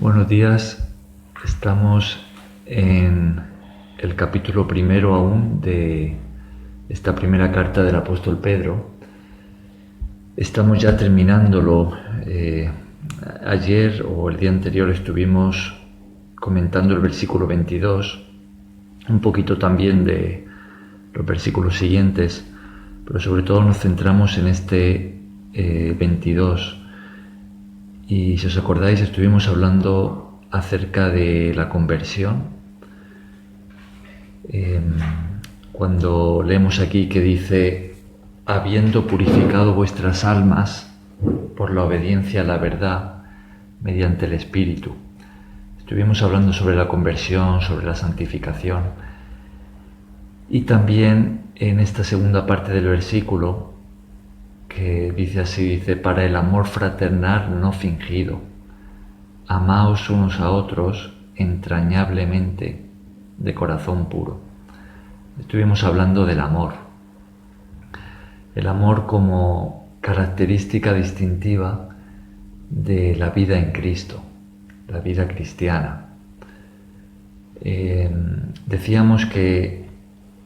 Buenos días, estamos en el capítulo primero aún de esta primera carta del apóstol Pedro. Estamos ya terminándolo. Ayer o el día anterior estuvimos comentando el versículo 22, un poquito también de los versículos siguientes, pero sobre todo nos centramos en este 22. Y si os acordáis, estuvimos hablando acerca de la conversión. Cuando leemos aquí que dice, habiendo purificado vuestras almas por la obediencia a la verdad mediante el Espíritu. Estuvimos hablando sobre la conversión, sobre la santificación. Y también en esta segunda parte del versículo, que dice así, dice, para el amor fraternal no fingido, amaos unos a otros entrañablemente, de corazón puro. Estuvimos hablando del amor. El amor como característica distintiva de la vida en Cristo, la vida cristiana. Decíamos que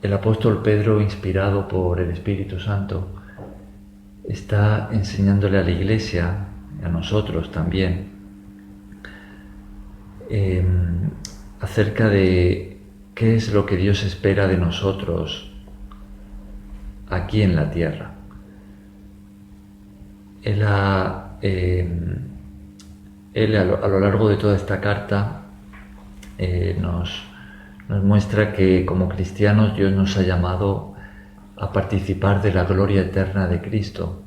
el apóstol Pedro, inspirado por el Espíritu Santo, está enseñándole a la Iglesia, a nosotros también, acerca de qué es lo que Dios espera de nosotros aquí en la tierra. Él a lo largo de toda esta carta nos muestra que como cristianos Dios nos ha llamado a participar de la gloria eterna de Cristo.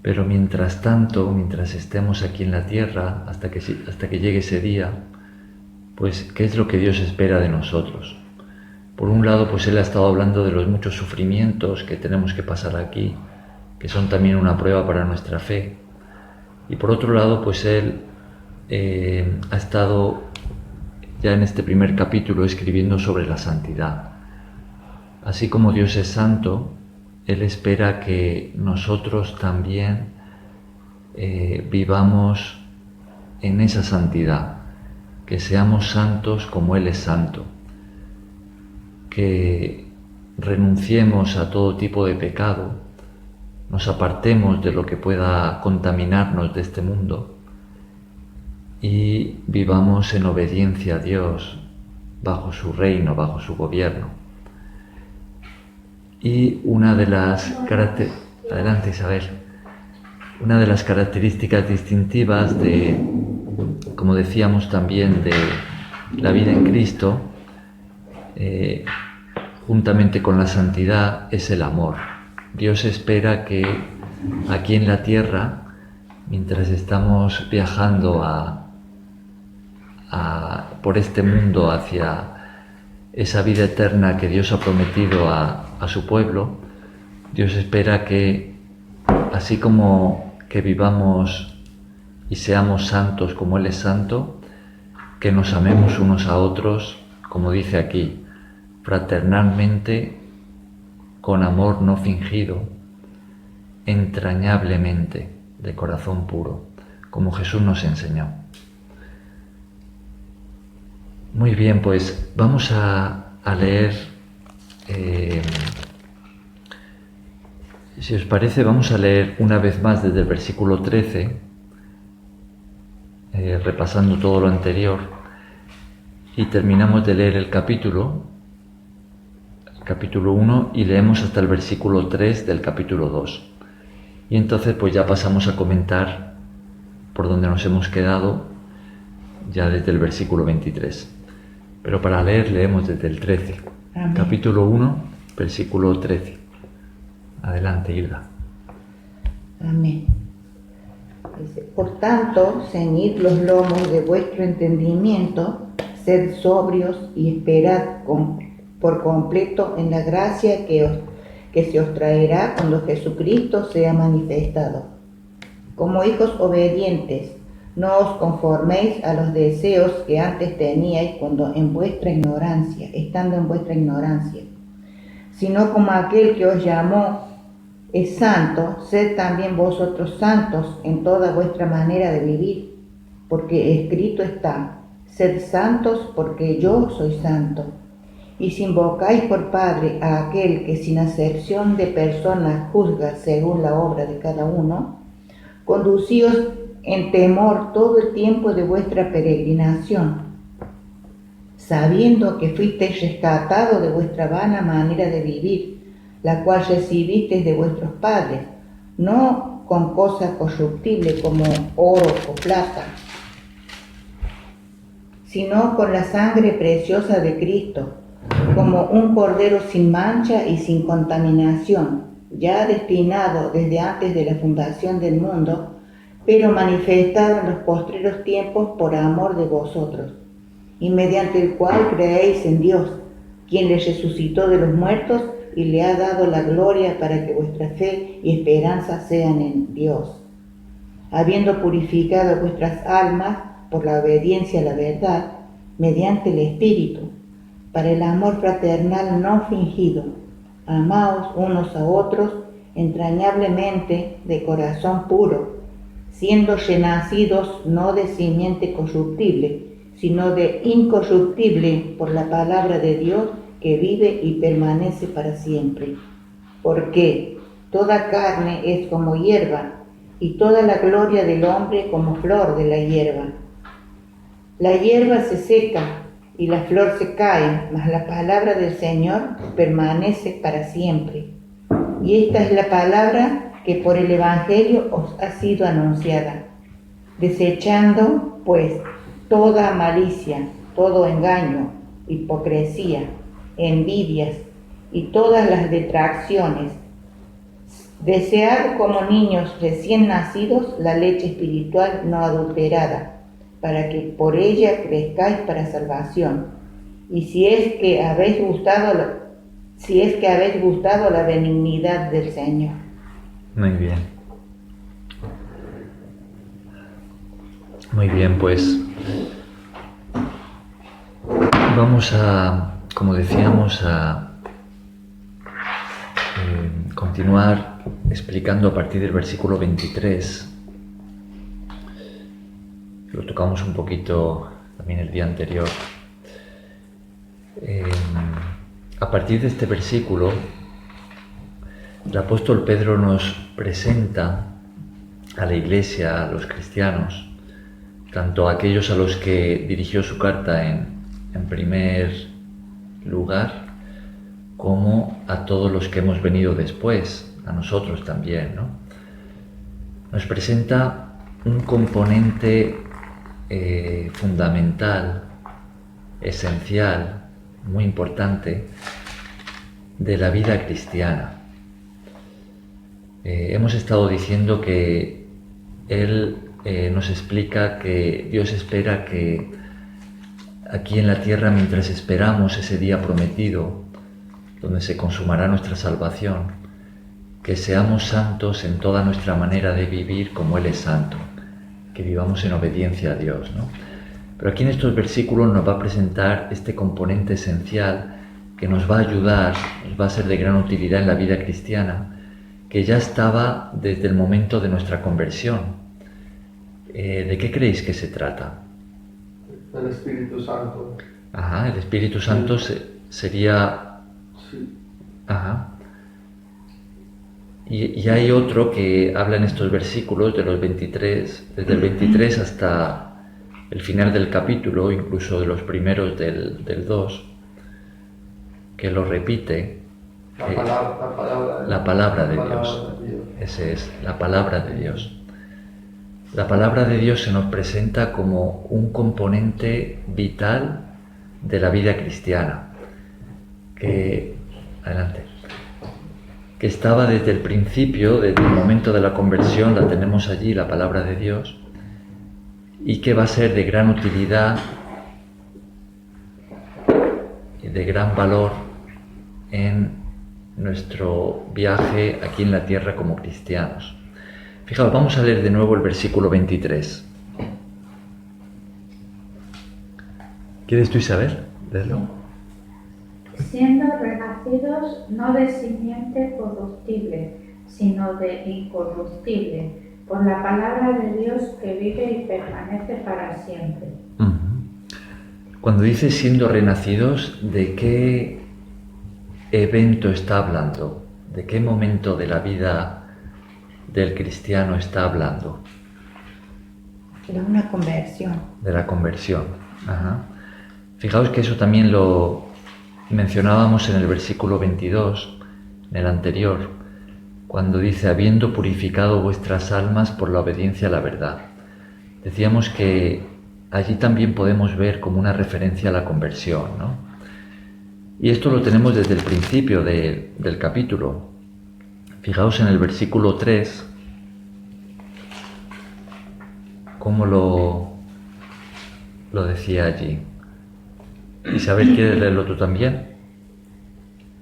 Pero mientras tanto, mientras estemos aquí en la tierra, hasta que llegue ese día, pues, ¿qué es lo que Dios espera de nosotros? Por un lado, pues Él ha estado hablando de los muchos sufrimientos que tenemos que pasar aquí, que son también una prueba para nuestra fe. Y por otro lado, pues Él ha estado ya en este primer capítulo escribiendo sobre la santidad. Así como Dios es santo, Él espera que nosotros también vivamos en esa santidad, que seamos santos como Él es santo, que renunciemos a todo tipo de pecado, nos apartemos de lo que pueda contaminarnos de este mundo y vivamos en obediencia a Dios, bajo su reino, bajo su gobierno. Y una de las características distintivas de, como decíamos también, de la vida en Cristo, juntamente con la santidad, es el amor. Dios espera que aquí en la tierra, mientras estamos viajando por este mundo hacia esa vida eterna que Dios ha prometido a su pueblo, Dios espera que, así como que vivamos y seamos santos como Él es santo, que nos amemos unos a otros, como dice aquí, fraternalmente, con amor no fingido, entrañablemente, de corazón puro, como Jesús nos enseñó. Muy bien, pues vamos a leer, si os parece, vamos a leer una vez más desde el versículo 13, repasando todo lo anterior, y terminamos de leer el capítulo 1, y leemos hasta el versículo 3 del capítulo 2. Y entonces pues ya pasamos a comentar por donde nos hemos quedado ya desde el versículo 23. Pero para leer leemos desde el 13. Amén. Capítulo 1, versículo 13. Adelante, Hilda. Amén. Dice, por tanto, ceñid los lomos de vuestro entendimiento, sed sobrios y esperad por completo en la gracia que se os traerá cuando Jesucristo sea manifestado. Como hijos obedientes, no os conforméis a los deseos que antes teníais estando en vuestra ignorancia, sino como aquel que os llamó es santo, sed también vosotros santos en toda vuestra manera de vivir, porque escrito está, sed santos porque yo soy santo. Y si invocáis por Padre a aquel que sin acepción de personas juzga según la obra de cada uno, conducíos en temor todo el tiempo de vuestra peregrinación, sabiendo que fuisteis rescatados de vuestra vana manera de vivir, la cual recibisteis de vuestros padres, no con cosa corruptible como oro o plata, sino con la sangre preciosa de Cristo, como un cordero sin mancha y sin contaminación, ya destinado desde antes de la fundación del mundo, pero manifestado en los postreros tiempos por amor de vosotros, y mediante el cual creéis en Dios, quien le resucitó de los muertos y le ha dado la gloria para que vuestra fe y esperanza sean en Dios, habiendo purificado vuestras almas por la obediencia a la verdad, mediante el Espíritu, para el amor fraternal no fingido. Amaos unos a otros entrañablemente de corazón puro, siendo renacidos no de simiente corruptible, sino de incorruptible por la palabra de Dios que vive y permanece para siempre. Porque toda carne es como hierba, y toda la gloria del hombre como flor de la hierba. La hierba se seca y la flor se cae, mas la palabra del Señor permanece para siempre. Y esta es la palabra que por el Evangelio os ha sido anunciada, desechando, pues, toda malicia, todo engaño, hipocresía, envidias y todas las detracciones. Desead como niños recién nacidos la leche espiritual no adulterada, para que por ella crezcáis para salvación. Y si es que habéis gustado la benignidad del Señor. Muy bien. Muy bien, pues vamos a, como decíamos, a continuar explicando a partir del versículo 23. Lo tocamos un poquito también el día anterior. A partir de este versículo, el apóstol Pedro nos presenta a la Iglesia, a los cristianos, tanto a aquellos a los que dirigió su carta en primer lugar, como a todos los que hemos venido después, a nosotros también, ¿no? Nos presenta un componente fundamental, esencial, muy importante de la vida cristiana. Hemos estado diciendo que él nos explica que Dios espera que aquí en la tierra, mientras esperamos ese día prometido, donde se consumará nuestra salvación, que seamos santos en toda nuestra manera de vivir como Él es santo, que vivamos en obediencia a Dios, ¿no? Pero aquí en estos versículos nos va a presentar este componente esencial que nos va a ayudar, nos va a ser de gran utilidad en la vida cristiana, que ya estaba desde el momento de nuestra conversión. ¿De qué creéis que se trata? El Espíritu Santo. Ajá, el Espíritu Santo sería... Sí. Ajá. Y hay otro que habla en estos versículos de los 23, desde el 23 hasta el final del capítulo, incluso de los primeros del 2, que lo repite. La palabra de Dios. Ese es, la palabra de Dios. La palabra de Dios se nos presenta como un componente vital de la vida cristiana, que estaba desde el principio, desde el momento de la conversión, la tenemos allí, la palabra de Dios, y que va a ser de gran utilidad y de gran valor en nuestro viaje aquí en la tierra como cristianos. Fijaos, vamos a leer de nuevo el versículo 23. ¿Quieres tú, Isabel? Léelo. Siendo renacidos no de simiente corruptible, sino de incorruptible, por la palabra de Dios que vive y permanece para siempre. Cuando dice siendo renacidos, ¿de qué evento está hablando? ¿De qué momento de la vida del cristiano está hablando? De una conversión. De la conversión. Ajá. Fijaos que eso también lo mencionábamos en el versículo 22, en el anterior, cuando dice, habiendo purificado vuestras almas por la obediencia a la verdad. Decíamos que allí también podemos ver como una referencia a la conversión, ¿no? Y esto lo tenemos desde el principio del capítulo. Fijaos en el versículo 3, cómo lo decía allí. Isabel, ¿quieres leerlo tú también?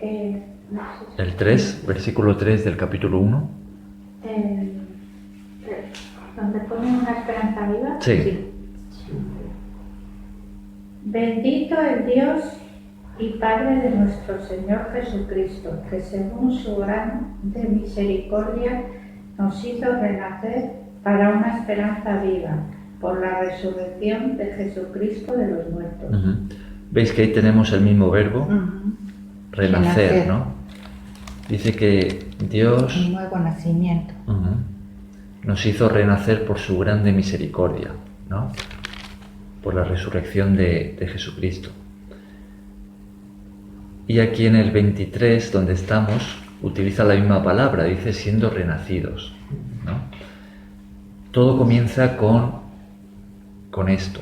No sé si- El 3, versículo 3 del capítulo 1. ¿Donde pone una esperanza viva? Sí. Bendito el Dios y Padre de nuestro Señor Jesucristo, que según su grande misericordia nos hizo renacer para una esperanza viva, por la resurrección de Jesucristo de los muertos. Ujú. ¿Veis que ahí tenemos el mismo verbo? Ujú. Renacer, Renacer. ¿no? Dice que Dios Un nuevo nacimiento. nos hizo renacer por su grande misericordia, ¿no? Por la resurrección de Jesucristo. Y aquí en el 23, donde estamos, utiliza la misma palabra, dice siendo renacidos, ¿no? Todo comienza con esto.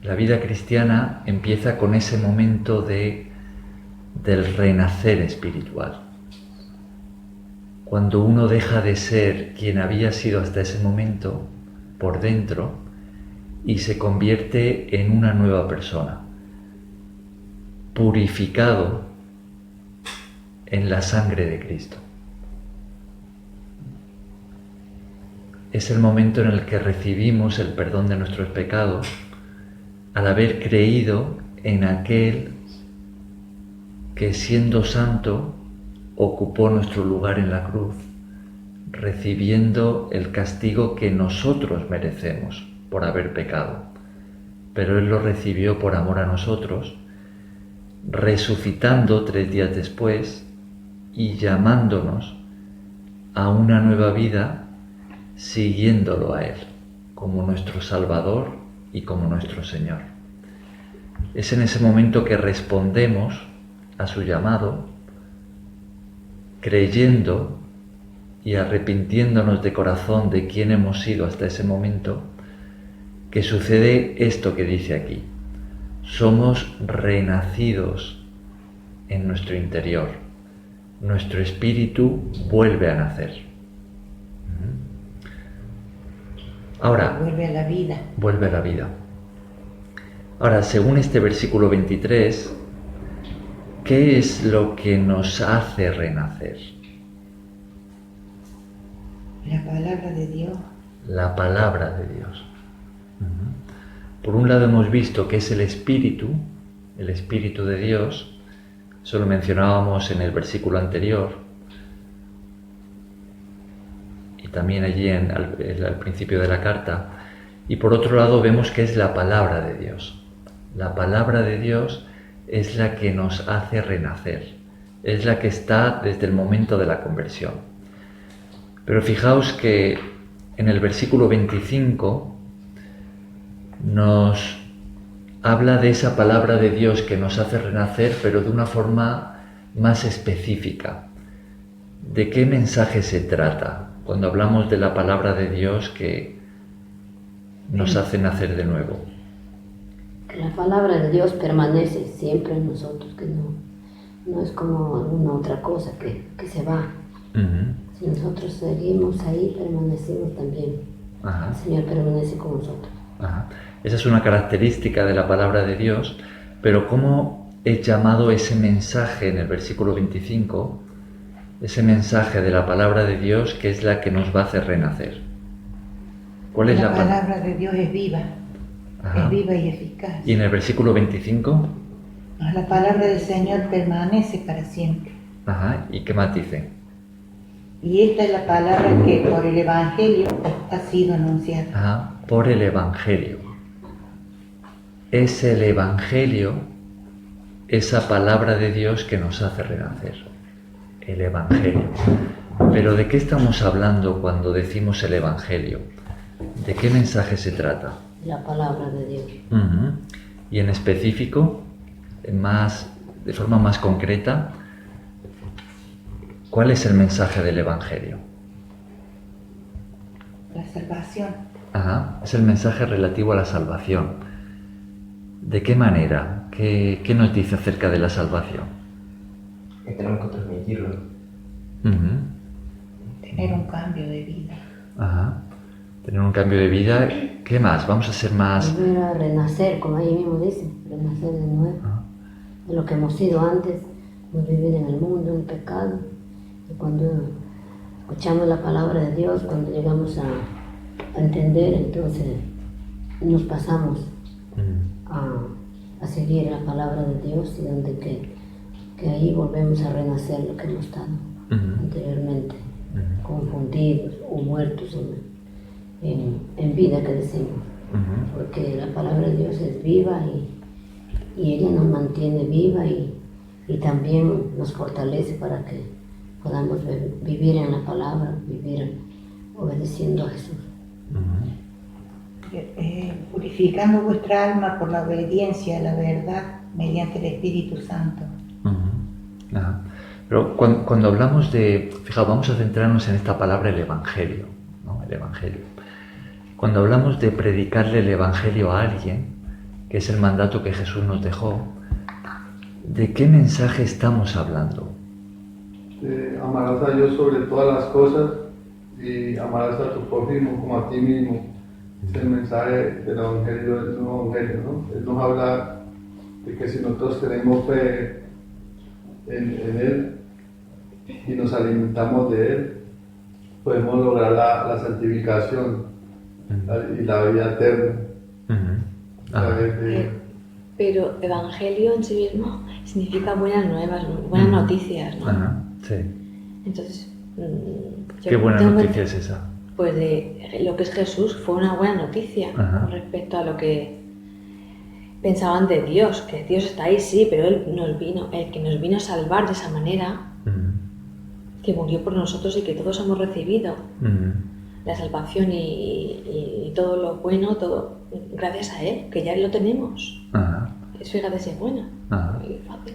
La vida cristiana empieza con ese momento del renacer espiritual. Cuando uno deja de ser quien había sido hasta ese momento, por dentro, y se convierte en una nueva persona, purificado en la sangre de Cristo. Es el momento en el que recibimos el perdón de nuestros pecados al haber creído en aquel que, siendo santo, ocupó nuestro lugar en la cruz, recibiendo el castigo que nosotros merecemos por haber pecado. Pero Él lo recibió por amor a nosotros, resucitando 3 días después y llamándonos a una nueva vida, siguiéndolo a Él como nuestro Salvador y como nuestro Señor. Es en ese momento que respondemos a su llamado, creyendo y arrepintiéndonos de corazón de quién hemos sido hasta ese momento, que sucede esto que dice aquí. Somos renacidos en nuestro interior. Nuestro espíritu vuelve a nacer. Ahora, Vuelve a la vida. vuelve a la vida. Ahora, según este versículo 23, ¿qué es lo que nos hace renacer? La palabra de Dios. La palabra de Dios. Por un lado hemos visto que es el Espíritu de Dios, eso lo mencionábamos en el versículo anterior, y también allí al principio de la carta, y por otro lado vemos que es la palabra de Dios. La palabra de Dios es la que nos hace renacer, es la que está desde el momento de la conversión. Pero fijaos que en el versículo 25 nos habla de esa palabra de Dios que nos hace renacer, pero de una forma más específica. ¿De qué mensaje se trata cuando hablamos de la palabra de Dios que nos hace nacer de nuevo? Que la palabra de Dios permanece siempre en nosotros, que no es como alguna otra cosa que se va. Si nosotros seguimos ahí, permanecemos también. Ajá. El Señor permanece con nosotros. Ajá. Esa es una característica de la palabra de Dios, pero ¿cómo es llamado ese mensaje en el versículo 25? Ese mensaje de la palabra de Dios que es la que nos va a hacer renacer. ¿Cuál es La palabra de Dios es viva. Ajá. Es viva y eficaz. ¿Y en el versículo 25? La palabra del Señor permanece para siempre. Ajá. ¿Y qué más dice? Y esta es la palabra que por el Evangelio ha sido anunciada. Ajá, por el Evangelio. Es el Evangelio, esa palabra de Dios que nos hace renacer. El Evangelio. Pero ¿de qué estamos hablando cuando decimos el Evangelio? ¿De qué mensaje se trata? La palabra de Dios. Uh-huh. Y en específico, de forma más concreta, ¿cuál es el mensaje del Evangelio? La salvación. Ajá, es el mensaje relativo a la salvación. ¿De qué manera? ¿Qué nos dice acerca de la salvación? Que tenemos que transmitirlo. Uh-huh. Tener un cambio de vida. Ajá. Tener un cambio de vida. ¿Qué más? Vamos a ser más... Volver a renacer, como ahí mismo dice, renacer de nuevo. Ajá. De lo que hemos sido antes, hemos vivido en el mundo, en pecado. Y cuando escuchamos la palabra de Dios, cuando llegamos a entender, entonces nos pasamos a seguir la palabra de Dios y donde que ahí volvemos a renacer lo que hemos estado anteriormente, confundidos o muertos en vida, que decimos. Porque la palabra de Dios es viva y ella nos mantiene viva y también nos fortalece para que podamos vivir en la palabra, vivir obedeciendo a Jesús. Purificando vuestra alma por la obediencia a la verdad mediante el Espíritu Santo. Ajá. Pero cuando hablamos de... Fijaos, vamos a centrarnos en esta palabra, el Evangelio, ¿no? El Evangelio. Cuando hablamos de predicarle el Evangelio a alguien, que es el mandato que Jesús nos dejó, ¿de qué mensaje estamos hablando? Amarás a Dios sobre todas las cosas y amarás a tu prójimo como a ti mismo. Es el mensaje del Evangelio, del nuevo Evangelio, ¿no? Él nos habla de que si nosotros tenemos fe en Él y nos alimentamos de Él, podemos lograr la santificación y la vida eterna. Pero Evangelio en sí mismo significa buenas nuevas, buenas noticias, ¿no? Ajá, sí. Entonces, ¿qué buena noticia es esa? Pues de lo que es Jesús fue una buena noticia. Ajá. Con respecto a lo que pensaban de Dios, que Dios está ahí, sí, pero el que nos vino a salvar de esa manera, que murió por nosotros y que todos hemos recibido la salvación y todo lo bueno, todo gracias a Él, que ya lo tenemos. Ajá. Es fíjate si es buena. Ajá. Y fácil.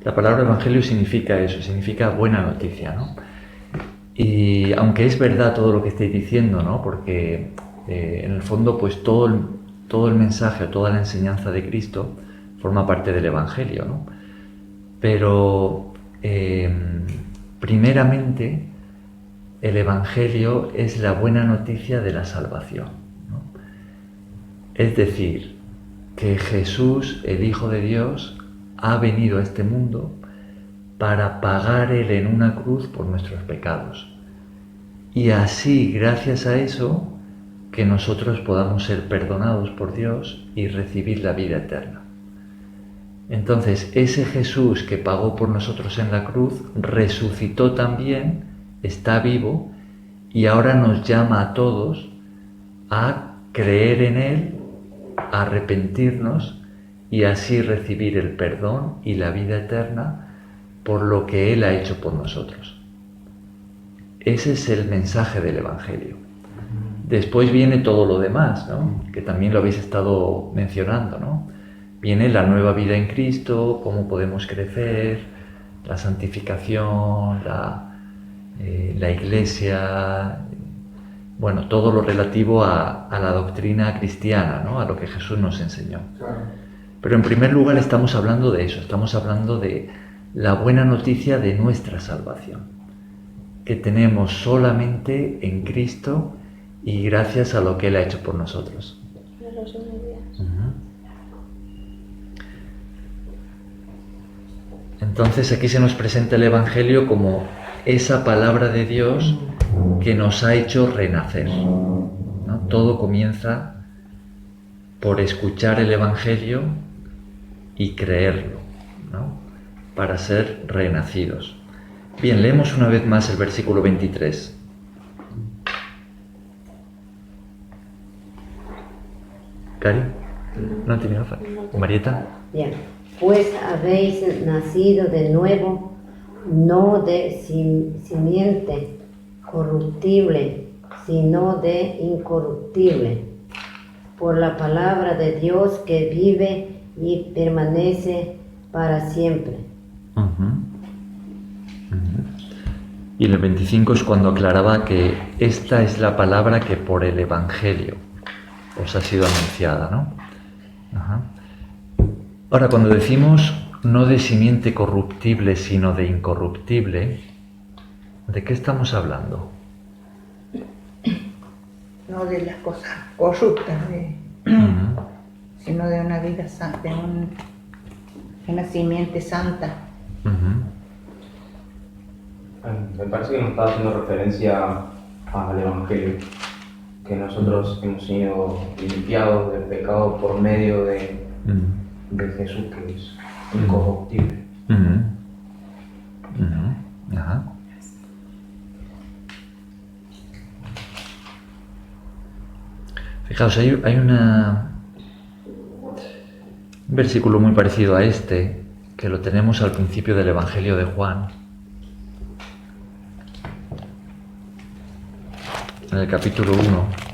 La palabra evangelio significa eso, significa buena noticia, ¿no? Y aunque es verdad todo lo que estáis diciendo, ¿no? Porque en el fondo pues todo el mensaje o toda la enseñanza de Cristo forma parte del evangelio, ¿no? Pero primeramente el evangelio es la buena noticia de la salvación, ¿no? Es decir, que Jesús, el Hijo de Dios, ha venido a este mundo para pagar Él en una cruz por nuestros pecados. Y así, gracias a eso, que nosotros podamos ser perdonados por Dios y recibir la vida eterna. Entonces, ese Jesús que pagó por nosotros en la cruz, resucitó también, está vivo, y ahora nos llama a todos a creer en Él, a arrepentirnos y así recibir el perdón y la vida eterna por lo que Él ha hecho por nosotros. Ese es el mensaje del Evangelio. Después viene todo lo demás, ¿no? Que también lo habéis estado mencionando, ¿no? Viene la nueva vida en Cristo, cómo podemos crecer, la santificación, la iglesia, bueno, todo lo relativo a la doctrina cristiana, ¿no? A lo que Jesús nos enseñó. Claro. Pero en primer lugar estamos hablando de eso, estamos hablando de la buena noticia de nuestra salvación, que tenemos solamente en Cristo y gracias a lo que Él ha hecho por nosotros. Entonces aquí se nos presenta el Evangelio como esa palabra de Dios que nos ha hecho renacer, ¿no? Todo comienza por escuchar el Evangelio y creerlo, ¿no? Para ser renacidos. Bien, leemos una vez más el versículo 23. ¿Cari? ¿No tiene gafas? ¿Marieta? Bien. Pues habéis nacido de nuevo, no de simiente corruptible, sino de incorruptible, por la palabra de Dios que vive y permanece para siempre. Y en el 25 es cuando aclaraba que esta es la palabra que por el Evangelio os ha sido anunciada, ¿no? Ajá. Ahora, cuando decimos no de simiente corruptible, sino de incorruptible, ¿de qué estamos hablando? No de las cosas corruptas, sino de una vida santa, de una simiente santa. Me parece que nos está haciendo referencia al Evangelio, que nosotros hemos sido limpiados del pecado por medio de Jesús, que es incorruptible. Ajá. Fijaos, hay un versículo muy parecido a este, que lo tenemos al principio del Evangelio de Juan, en el capítulo 1.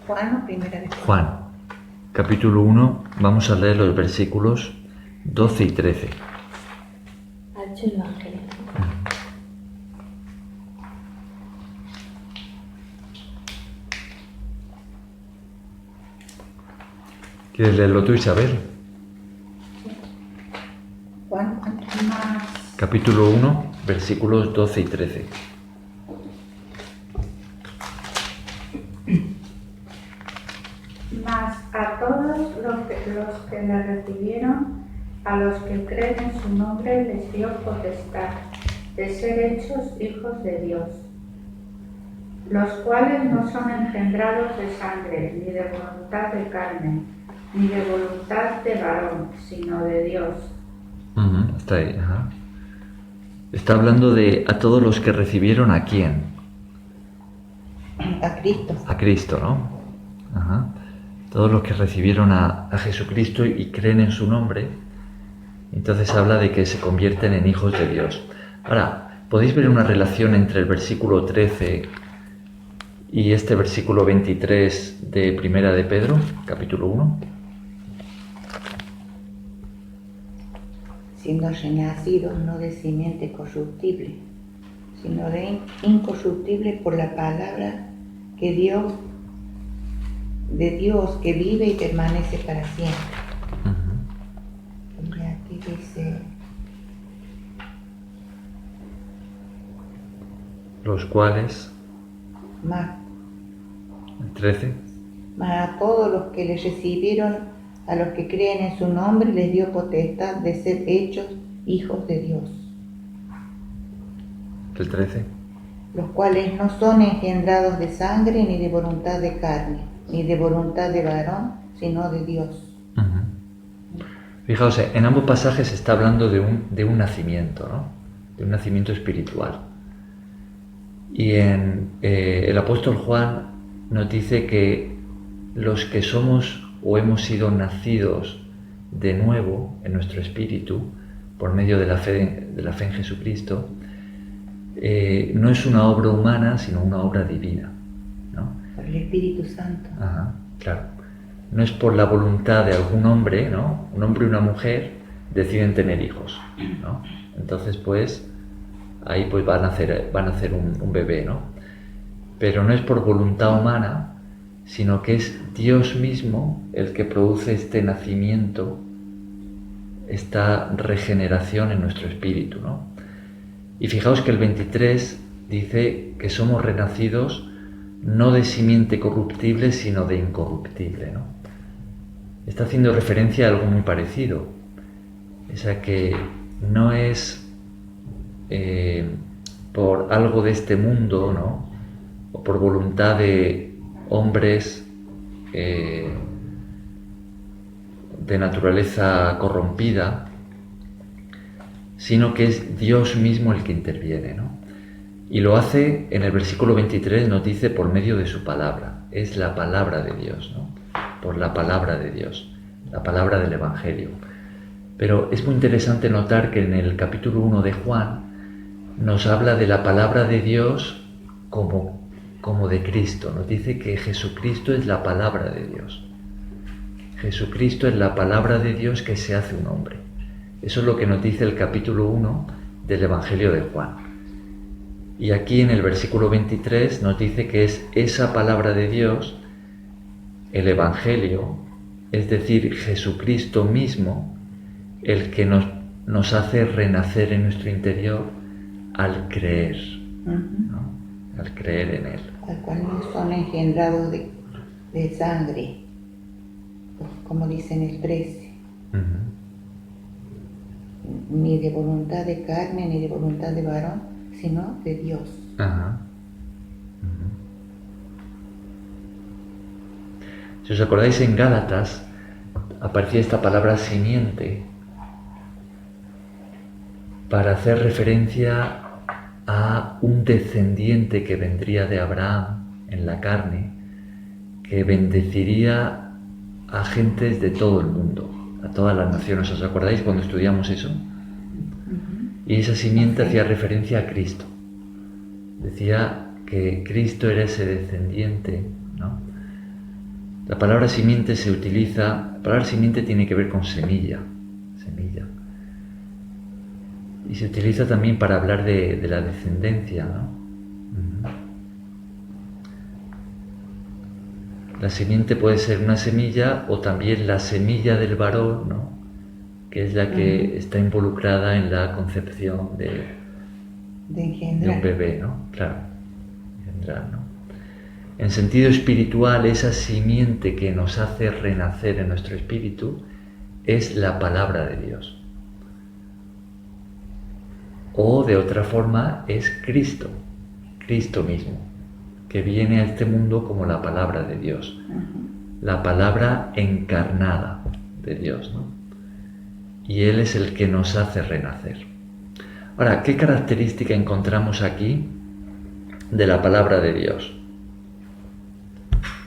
Juan, o primera vez. Juan, capítulo 1, vamos a leer los versículos 12 y 13. Ha hecho el Evangelio. ¿Quieres leerlo tú, Isabel? Juan, Capítulo 1, versículos 12 y 13. Mas a todos los que le recibieron, a los que creen en su nombre, les dio potestad de ser hechos hijos de Dios, los cuales no son engendrados de sangre, ni de voluntad de carne, ni de voluntad de varón, sino de Dios. Está ahí, ajá. Está hablando de a todos los que recibieron ¿a quién? a Cristo. A Cristo, ¿no? Ajá. Todos los que recibieron a Jesucristo y creen en su nombre, entonces habla de que se convierten en hijos de Dios. Ahora, ¿podéis ver una relación entre el versículo 13 y este versículo 23 de Primera de Pedro, capítulo 1? Siendo renacidos no de simiente corruptible, sino de incorruptible por la palabra de Dios que vive y permanece para siempre. Y aquí dice, Los cuales, más el 13, a todos los que le recibieron, a los que creen en su nombre, les dio potestad de ser hechos hijos de Dios, el 13. los cuales no son engendrados de sangre, ni de voluntad de carne, ni de voluntad de varón, sino de Dios. Fijaos, en ambos pasajes está hablando de un nacimiento, ¿no? De un nacimiento espiritual. Y en el apóstol Juan nos dice que los que somos o hemos sido nacidos de nuevo en nuestro espíritu por medio de la fe en Jesucristo, no es una obra humana, sino una obra divina, ¿no? Por el Espíritu Santo. Ajá, claro. No es por la voluntad de algún hombre, ¿no? Un hombre y una mujer deciden tener hijos, ¿no? Entonces, pues, ahí pues van a hacer un bebé, ¿no? Pero no es por voluntad humana, sino que es Dios mismo el que produce este nacimiento, esta regeneración en nuestro espíritu, ¿no? Y fijaos que el 23 dice que somos renacidos no de simiente corruptible, sino de incorruptible, ¿no? Está haciendo referencia a algo muy parecido. Es a que no es por algo de este mundo, ¿no? O por voluntad de hombres de naturaleza corrompida, sino que es Dios mismo el que interviene, ¿no? Y lo hace, en el versículo 23 nos dice, por medio de su palabra. Es la palabra de Dios, ¿no? Por la palabra de Dios, la palabra del Evangelio. Pero es muy interesante notar que en el capítulo 1 de Juan nos habla de la palabra de Dios como de Cristo. Nos dice que Jesucristo es la palabra de Dios. Jesucristo es la palabra de Dios que se hace un hombre. Eso es lo que nos dice el capítulo 1 del Evangelio de Juan. Y aquí en el versículo 23 nos dice que es esa palabra de Dios, el Evangelio, es decir, Jesucristo mismo, el que nos hace renacer en nuestro interior al creer, ¿no? Al creer en Él. Al cual no son engendrados de sangre, como dice en el 13, ni de voluntad de carne, ni de voluntad de varón, sino de Dios. Ajá. Si os acordáis, en Gálatas aparecía esta palabra simiente para hacer referencia a un descendiente que vendría de Abraham en la carne, que bendeciría a gentes de todo el mundo, a todas las naciones. ¿Os acordáis cuando estudiamos eso? Y esa simiente hacía referencia a Cristo. Decía que Cristo era ese descendiente, ¿no? La palabra simiente se utiliza, la palabra simiente tiene que ver con semilla. Y se utiliza también para hablar de la descendencia, ¿no? La simiente puede ser una semilla o también la semilla del varón, ¿no? Que es la que está involucrada en la concepción de un bebé, ¿no? Claro, engendrar, ¿no? En sentido espiritual, esa simiente que nos hace renacer en nuestro espíritu es la palabra de Dios. O de otra forma es Cristo mismo, que viene a este mundo como la palabra de Dios, la palabra encarnada de Dios, ¿no? Y Él es el que nos hace renacer. Ahora, ¿qué característica encontramos aquí de la palabra de Dios?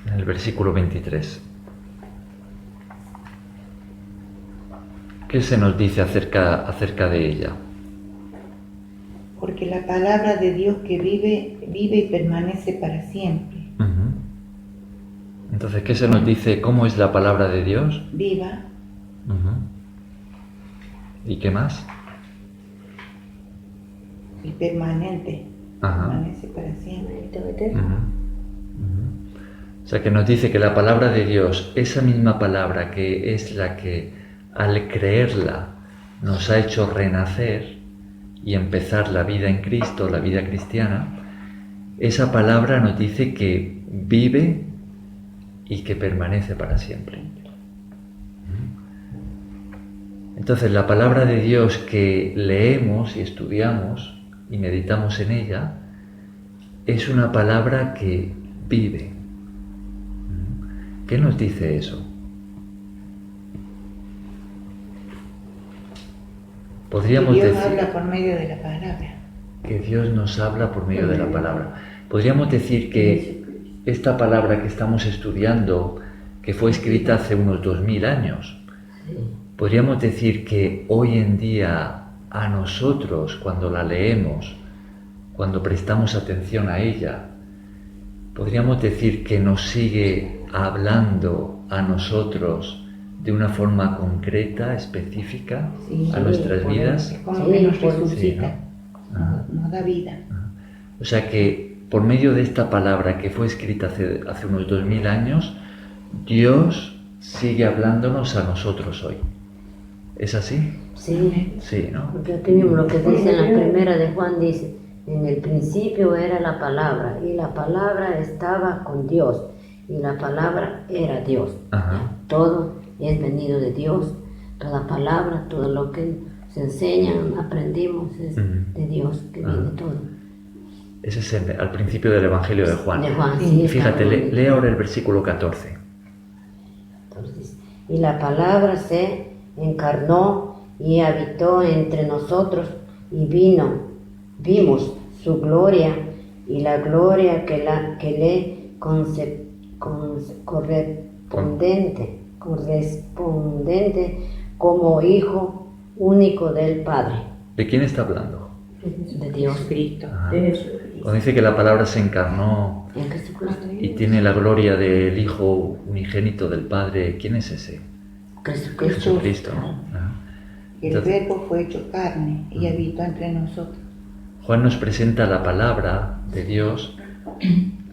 En el versículo 23. ¿Qué se nos dice acerca de ella? Porque la palabra de Dios que vive y permanece para siempre. Entonces, ¿qué se nos dice? ¿Cómo es la palabra de Dios? Viva. ¿Y qué más? Y permanente. Permanece para siempre. O sea, que nos dice que la palabra de Dios, esa misma palabra que es la que al creerla nos ha hecho renacer y empezar la vida en Cristo, la vida cristiana, esa palabra nos dice que vive y que permanece para siempre. Entonces, la palabra de Dios que leemos y estudiamos y meditamos en ella es una palabra que vive. ¿Qué nos dice eso? Podríamos Dios decir habla por medio de la palabra. Que Dios nos habla por medio de la palabra. Podríamos decir que esta palabra que estamos estudiando, que fue escrita hace unos 2000 años, podríamos decir que hoy en día a nosotros, cuando la leemos, cuando prestamos atención a ella, podríamos decir que nos sigue hablando a nosotros de una forma concreta, específica, a nuestras vidas. Es como que nos resucita, nos da vida. O sea que por medio de esta palabra que fue escrita hace unos 2000 años, Dios sigue hablándonos a nosotros hoy. ¿Es así? Sí, Sí, ¿no? porque aquí mismo lo que dice en la primera de Juan dice, en el principio era la palabra, y la palabra estaba con Dios, y la palabra era Dios. Ajá. Todo es venido de Dios, toda palabra, todo lo que se enseñan, aprendimos, es de Dios, que viene todo. Ese es al principio del Evangelio de Juan. De Juan, sí. Fíjate, lee ahora el versículo 14. Entonces, y la palabra se encarnó y habitó entre nosotros y vimos su gloria y la gloria que le correspondente como hijo único del Padre. ¿De quién está hablando? De Dios. Cristo. Ajá. Cuando dice que la palabra se encarnó En Jesucristo. y tiene la gloria del Hijo unigénito del Padre, ¿quién es ese? Jesucristo, ¿no? Ajá. El verbo fue hecho carne y habitó entre nosotros. Juan nos presenta la palabra de Dios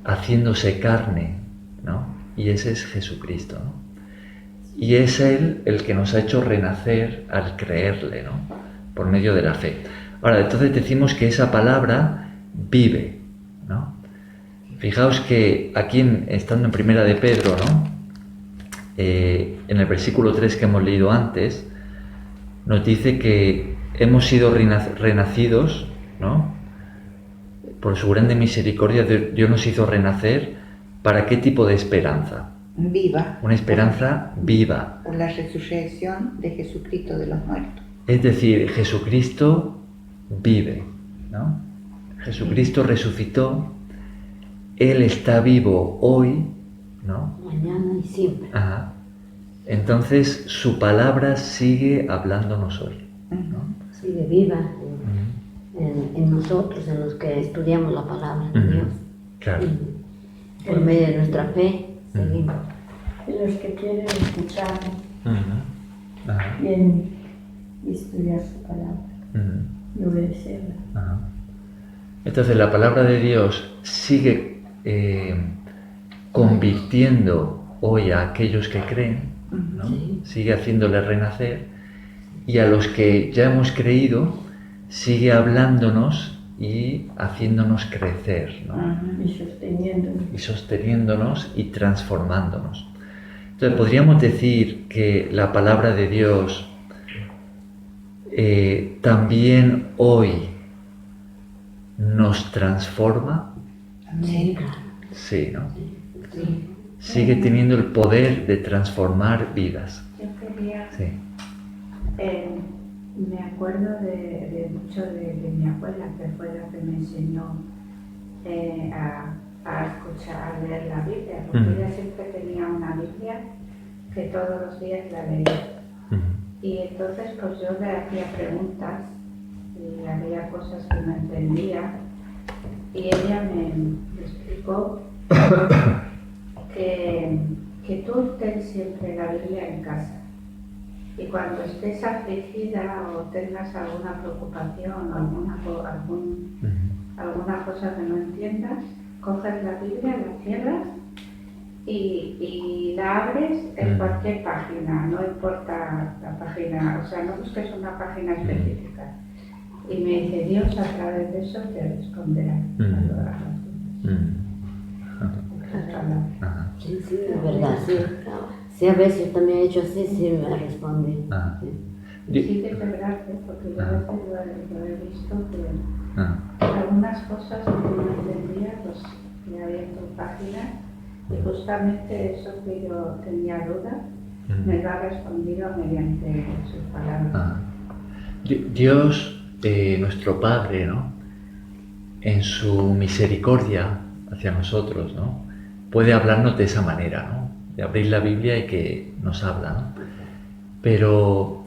haciéndose carne, ¿no? Y ese es Jesucristo, ¿no? Y es Él el que nos ha hecho renacer al creerle, ¿no? Por medio de la fe. Ahora, entonces decimos que esa palabra vive, ¿no? Fijaos que aquí, estando en Primera de Pedro, ¿no? En el versículo 3 que hemos leído antes, nos dice que hemos sido renacidos, ¿no? Por su grande misericordia, Dios nos hizo renacer. ¿Para qué tipo de esperanza? Viva. Una esperanza viva. Por la resurrección de Jesucristo de los muertos. Es decir, Jesucristo vive, ¿no? Jesucristo resucitó, Él está vivo hoy, ¿no? Mañana y siempre. Ajá. Entonces su palabra sigue hablándonos hoy, ¿no? Sigue viva en nosotros, en los que estudiamos la palabra de Dios. Claro. Y por medio de nuestra fe seguimos. Y los que quieren escuchar Ajá. y estudiar su palabra y obedecerla. Ajá. Entonces la palabra de Dios sigue convirtiendo hoy a aquellos que creen, ¿no? Sí. Sigue haciéndoles renacer, y a los que ya hemos creído sigue hablándonos y haciéndonos crecer, ¿no? Y sosteniéndonos y transformándonos. Entonces podríamos decir que la palabra de Dios también hoy nos transforma. Sí. Sí, ¿no? Sí. Sigue teniendo el poder de transformar vidas. Yo quería, Sí. me acuerdo de mucho de mi abuela, que fue la que me enseñó a escuchar, a leer la Biblia, porque ella siempre tenía una Biblia que todos los días la leía. Y entonces pues yo le hacía preguntas y había cosas que no entendía, y ella me explicó que tú ten siempre la Biblia en casa, y cuando estés afligida o tengas alguna preocupación o alguna cosa que no entiendas, coges la Biblia, la cierras y la abres en cualquier página, no importa la página, o sea, no busques una página específica. Y me dice, Dios a través de eso te responderá a todas las dudas. Ajá. Sí, sí, es verdad, sí. Sí, a veces también he hecho así, sí me responde. Ajá. Y sí que es verdad, porque yo a veces lo he visto que algunas cosas que no entendía, pues me he abierto páginas y justamente eso que yo tenía duda me lo ha respondido mediante sus palabras. Dios, nuestro Padre, ¿no? En su misericordia hacia nosotros, ¿no? Puede hablarnos de esa manera, ¿no? De abrir la Biblia y que nos habla, ¿no? Pero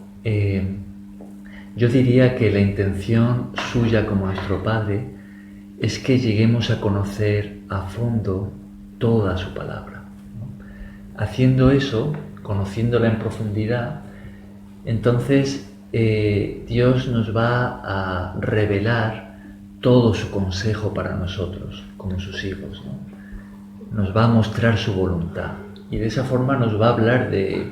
yo diría que la intención suya como nuestro Padre es que lleguemos a conocer a fondo toda su palabra, ¿no? Haciendo eso, conociéndola en profundidad, entonces Dios nos va a revelar todo su consejo para nosotros, como sus hijos, ¿no? Nos va a mostrar su voluntad y de esa forma nos va a hablar de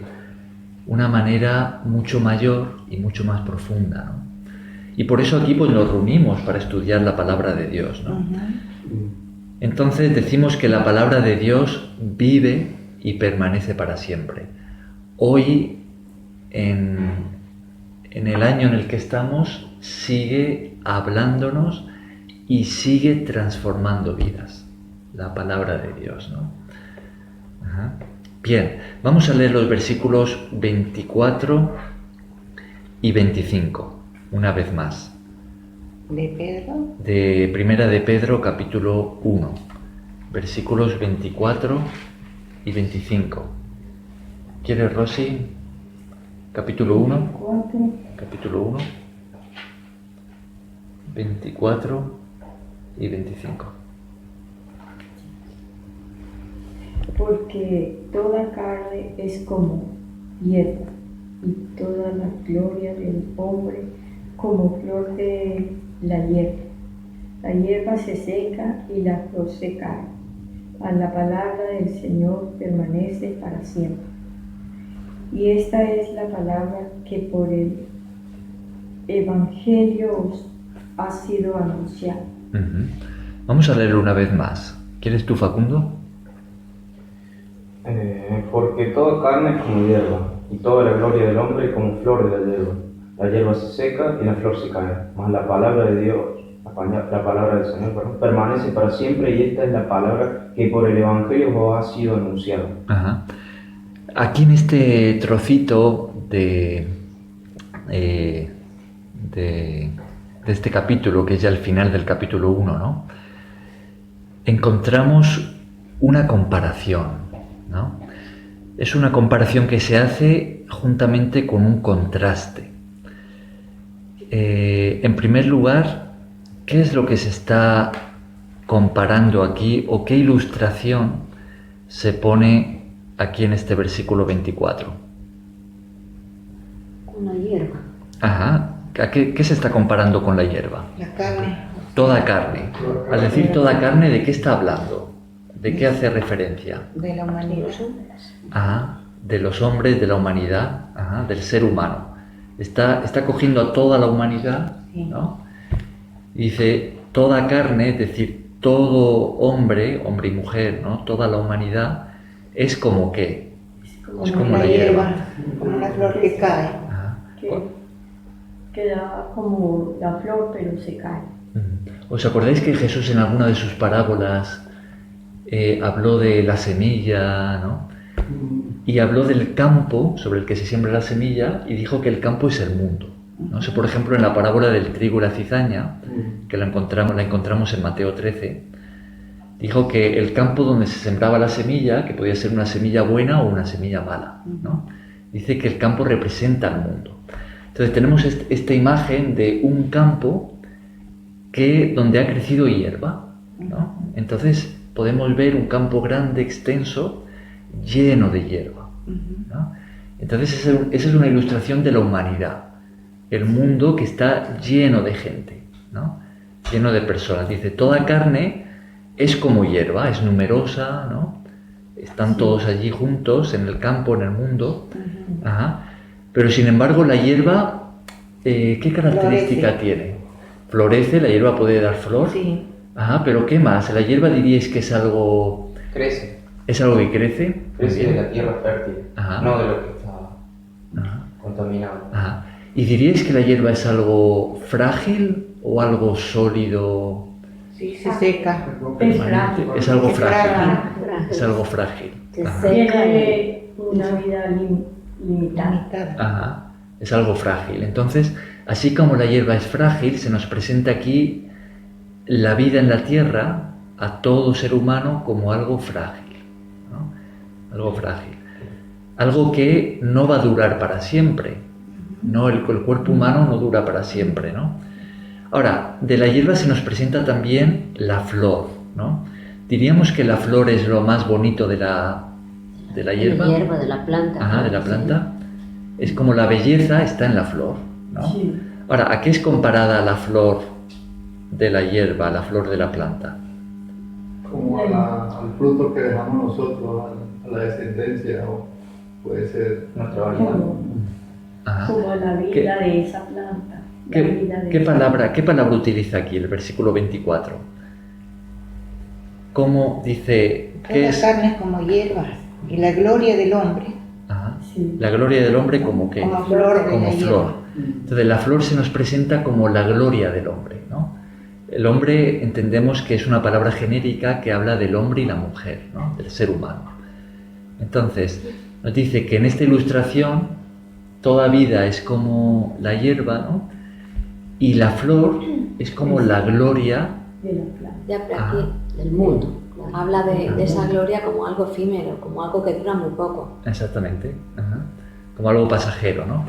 una manera mucho mayor y mucho más profunda, ¿no? Y por eso aquí pues nos reunimos para estudiar la palabra de Dios, ¿no? Entonces decimos que la palabra de Dios vive y permanece para siempre. Hoy, en el año en el que estamos, sigue hablándonos y sigue transformando vidas. La palabra de Dios, ¿no? Ajá. Bien, vamos a leer los versículos 24 y 25. Una vez más. ¿De Pedro? De Primera de Pedro, capítulo 1, versículos 24 y 25. ¿Quieres, Rosy? Capítulo 1. Capítulo 1, 24 y 25. Porque toda carne es como hierba, y toda la gloria del hombre como flor de la hierba. La hierba se seca y la flor se cae, mas la palabra del Señor permanece para siempre. Y esta es la palabra que por el Evangelio os ha sido anunciada. Vamos a leerlo una vez más. ¿Quieres tú, Facundo? Porque toda carne es como hierba, y toda la gloria del hombre como flor de la hierba. La hierba se seca y la flor se cae, mas la palabra de Dios, la palabra del Señor, permanece para siempre, y esta es la palabra que por el Evangelio os ha sido anunciada. Ajá. Aquí en este trocito de este capítulo, que es ya el final del capítulo 1, ¿no? Encontramos una comparación, ¿no? Es una comparación que se hace juntamente con un contraste. En primer lugar, ¿qué es lo que se está comparando aquí, o qué ilustración se pone aquí en este versículo 24? Con la hierba. Ajá. ¿Qué se está comparando con la hierba? La carne. Toda carne. Al decir toda carne, ¿de qué está hablando? ¿De qué hace referencia? De la humanidad. Ajá. De los hombres, de la humanidad, ajá, del ser humano. Está cogiendo a toda la humanidad, ¿no? Y dice toda carne, es decir, todo hombre y mujer, ¿no? Toda la humanidad es como ¿qué? Es como la hierba. Como la flor que cae. Ajá. Que da como la flor, pero se cae. ¿Os acordáis que Jesús en alguna de sus parábolas habló de la semilla, ¿no? Y habló del campo sobre el que se siembra la semilla, y dijo que el campo es el mundo, ¿no? Eso, por ejemplo, en la parábola del trigo y la cizaña, que la encontramos en Mateo 13, dijo que el campo donde se sembraba la semilla, que podía ser una semilla buena o una semilla mala, ¿no? Dice que el campo representa al mundo. Entonces tenemos esta imagen de un campo donde ha crecido hierba, ¿no? Entonces podemos ver un campo grande, extenso, lleno de hierba, ¿no? Entonces esa es una ilustración de la humanidad, el mundo que está lleno de gente, ¿no? Lleno de personas. Dice, toda carne es como hierba, es numerosa, ¿no? Están todos allí juntos en el campo, en el mundo. Ajá. Pero sin embargo la hierba, ¿qué característica tiene? Florece, la hierba puede dar flor. Sí. Ajá, pero ¿qué más? ¿La hierba diríais que es algo... Crece. ¿Es algo que crece? Crece de la tierra fértil, Ajá. no de lo que está contaminado. Ajá. ¿Y diríais que la hierba es algo frágil o algo sólido? Sí, se seca. Es frágil. Es algo Es frágil. frágil. Es algo frágil. Se Ajá. seca. Tiene una vida limitada. Limitada. Ajá. Es algo frágil. Entonces, así como la hierba es frágil, se nos presenta aquí la vida en la tierra a todo ser humano como algo frágil, ¿no? Algo frágil. Algo que no va a durar para siempre. No, el cuerpo humano no dura para siempre, ¿no? Ahora, de la hierba se nos presenta también la flor, ¿no? Diríamos que la flor es lo más bonito de la hierba. La hierba de la planta. Ajá, de la planta. Es como la belleza está en la flor, ¿no? Sí. Ahora, ¿a qué es comparada la flor de la hierba, la flor de la planta? Como al fruto que dejamos nosotros, a la descendencia, o puede ser nuestra vanidad. Como la vida de esa planta. ¿Qué palabra utiliza aquí el versículo 24? ¿Cómo dice? Toda la carne es como hierbas y la gloria del hombre. Ajá. Sí. La gloria del hombre como qué? Como flor de Como la flor. hierba. Entonces la flor se nos presenta como la gloria del hombre, ¿no? El hombre entendemos que es una palabra genérica que habla del hombre y la mujer, ¿no? Del ser humano. Entonces nos dice que en esta ilustración toda vida es como la hierba, ¿no? Y la flor es como la gloria De la planta. Ya, pero aquí Del mundo. Claro. habla de esa gloria como algo efímero, como algo que dura muy poco. Exactamente, ajá. Como algo pasajero, ¿no?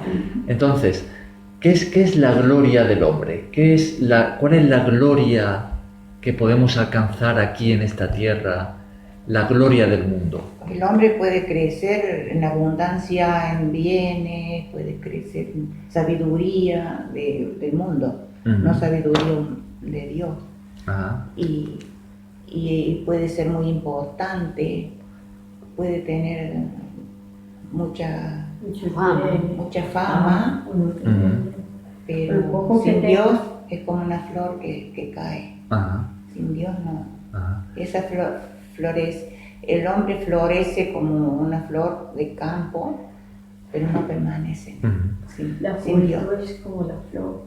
Entonces, ¿qué es la gloria del hombre? ¿Cuál es la gloria que podemos alcanzar aquí en esta tierra? La gloria del mundo. El hombre puede crecer en abundancia, en bienes, puede crecer en sabiduría del mundo, no sabiduría de Dios. Ajá. Y puede ser muy importante, puede tener mucha fama, pero poco que sin tenga. Dios es como una flor que cae. Ajá. Sin Dios no. Ajá. Esa flor florece, el hombre florece como una flor de campo, pero no permanece La sin Dios. juventud es como la flor.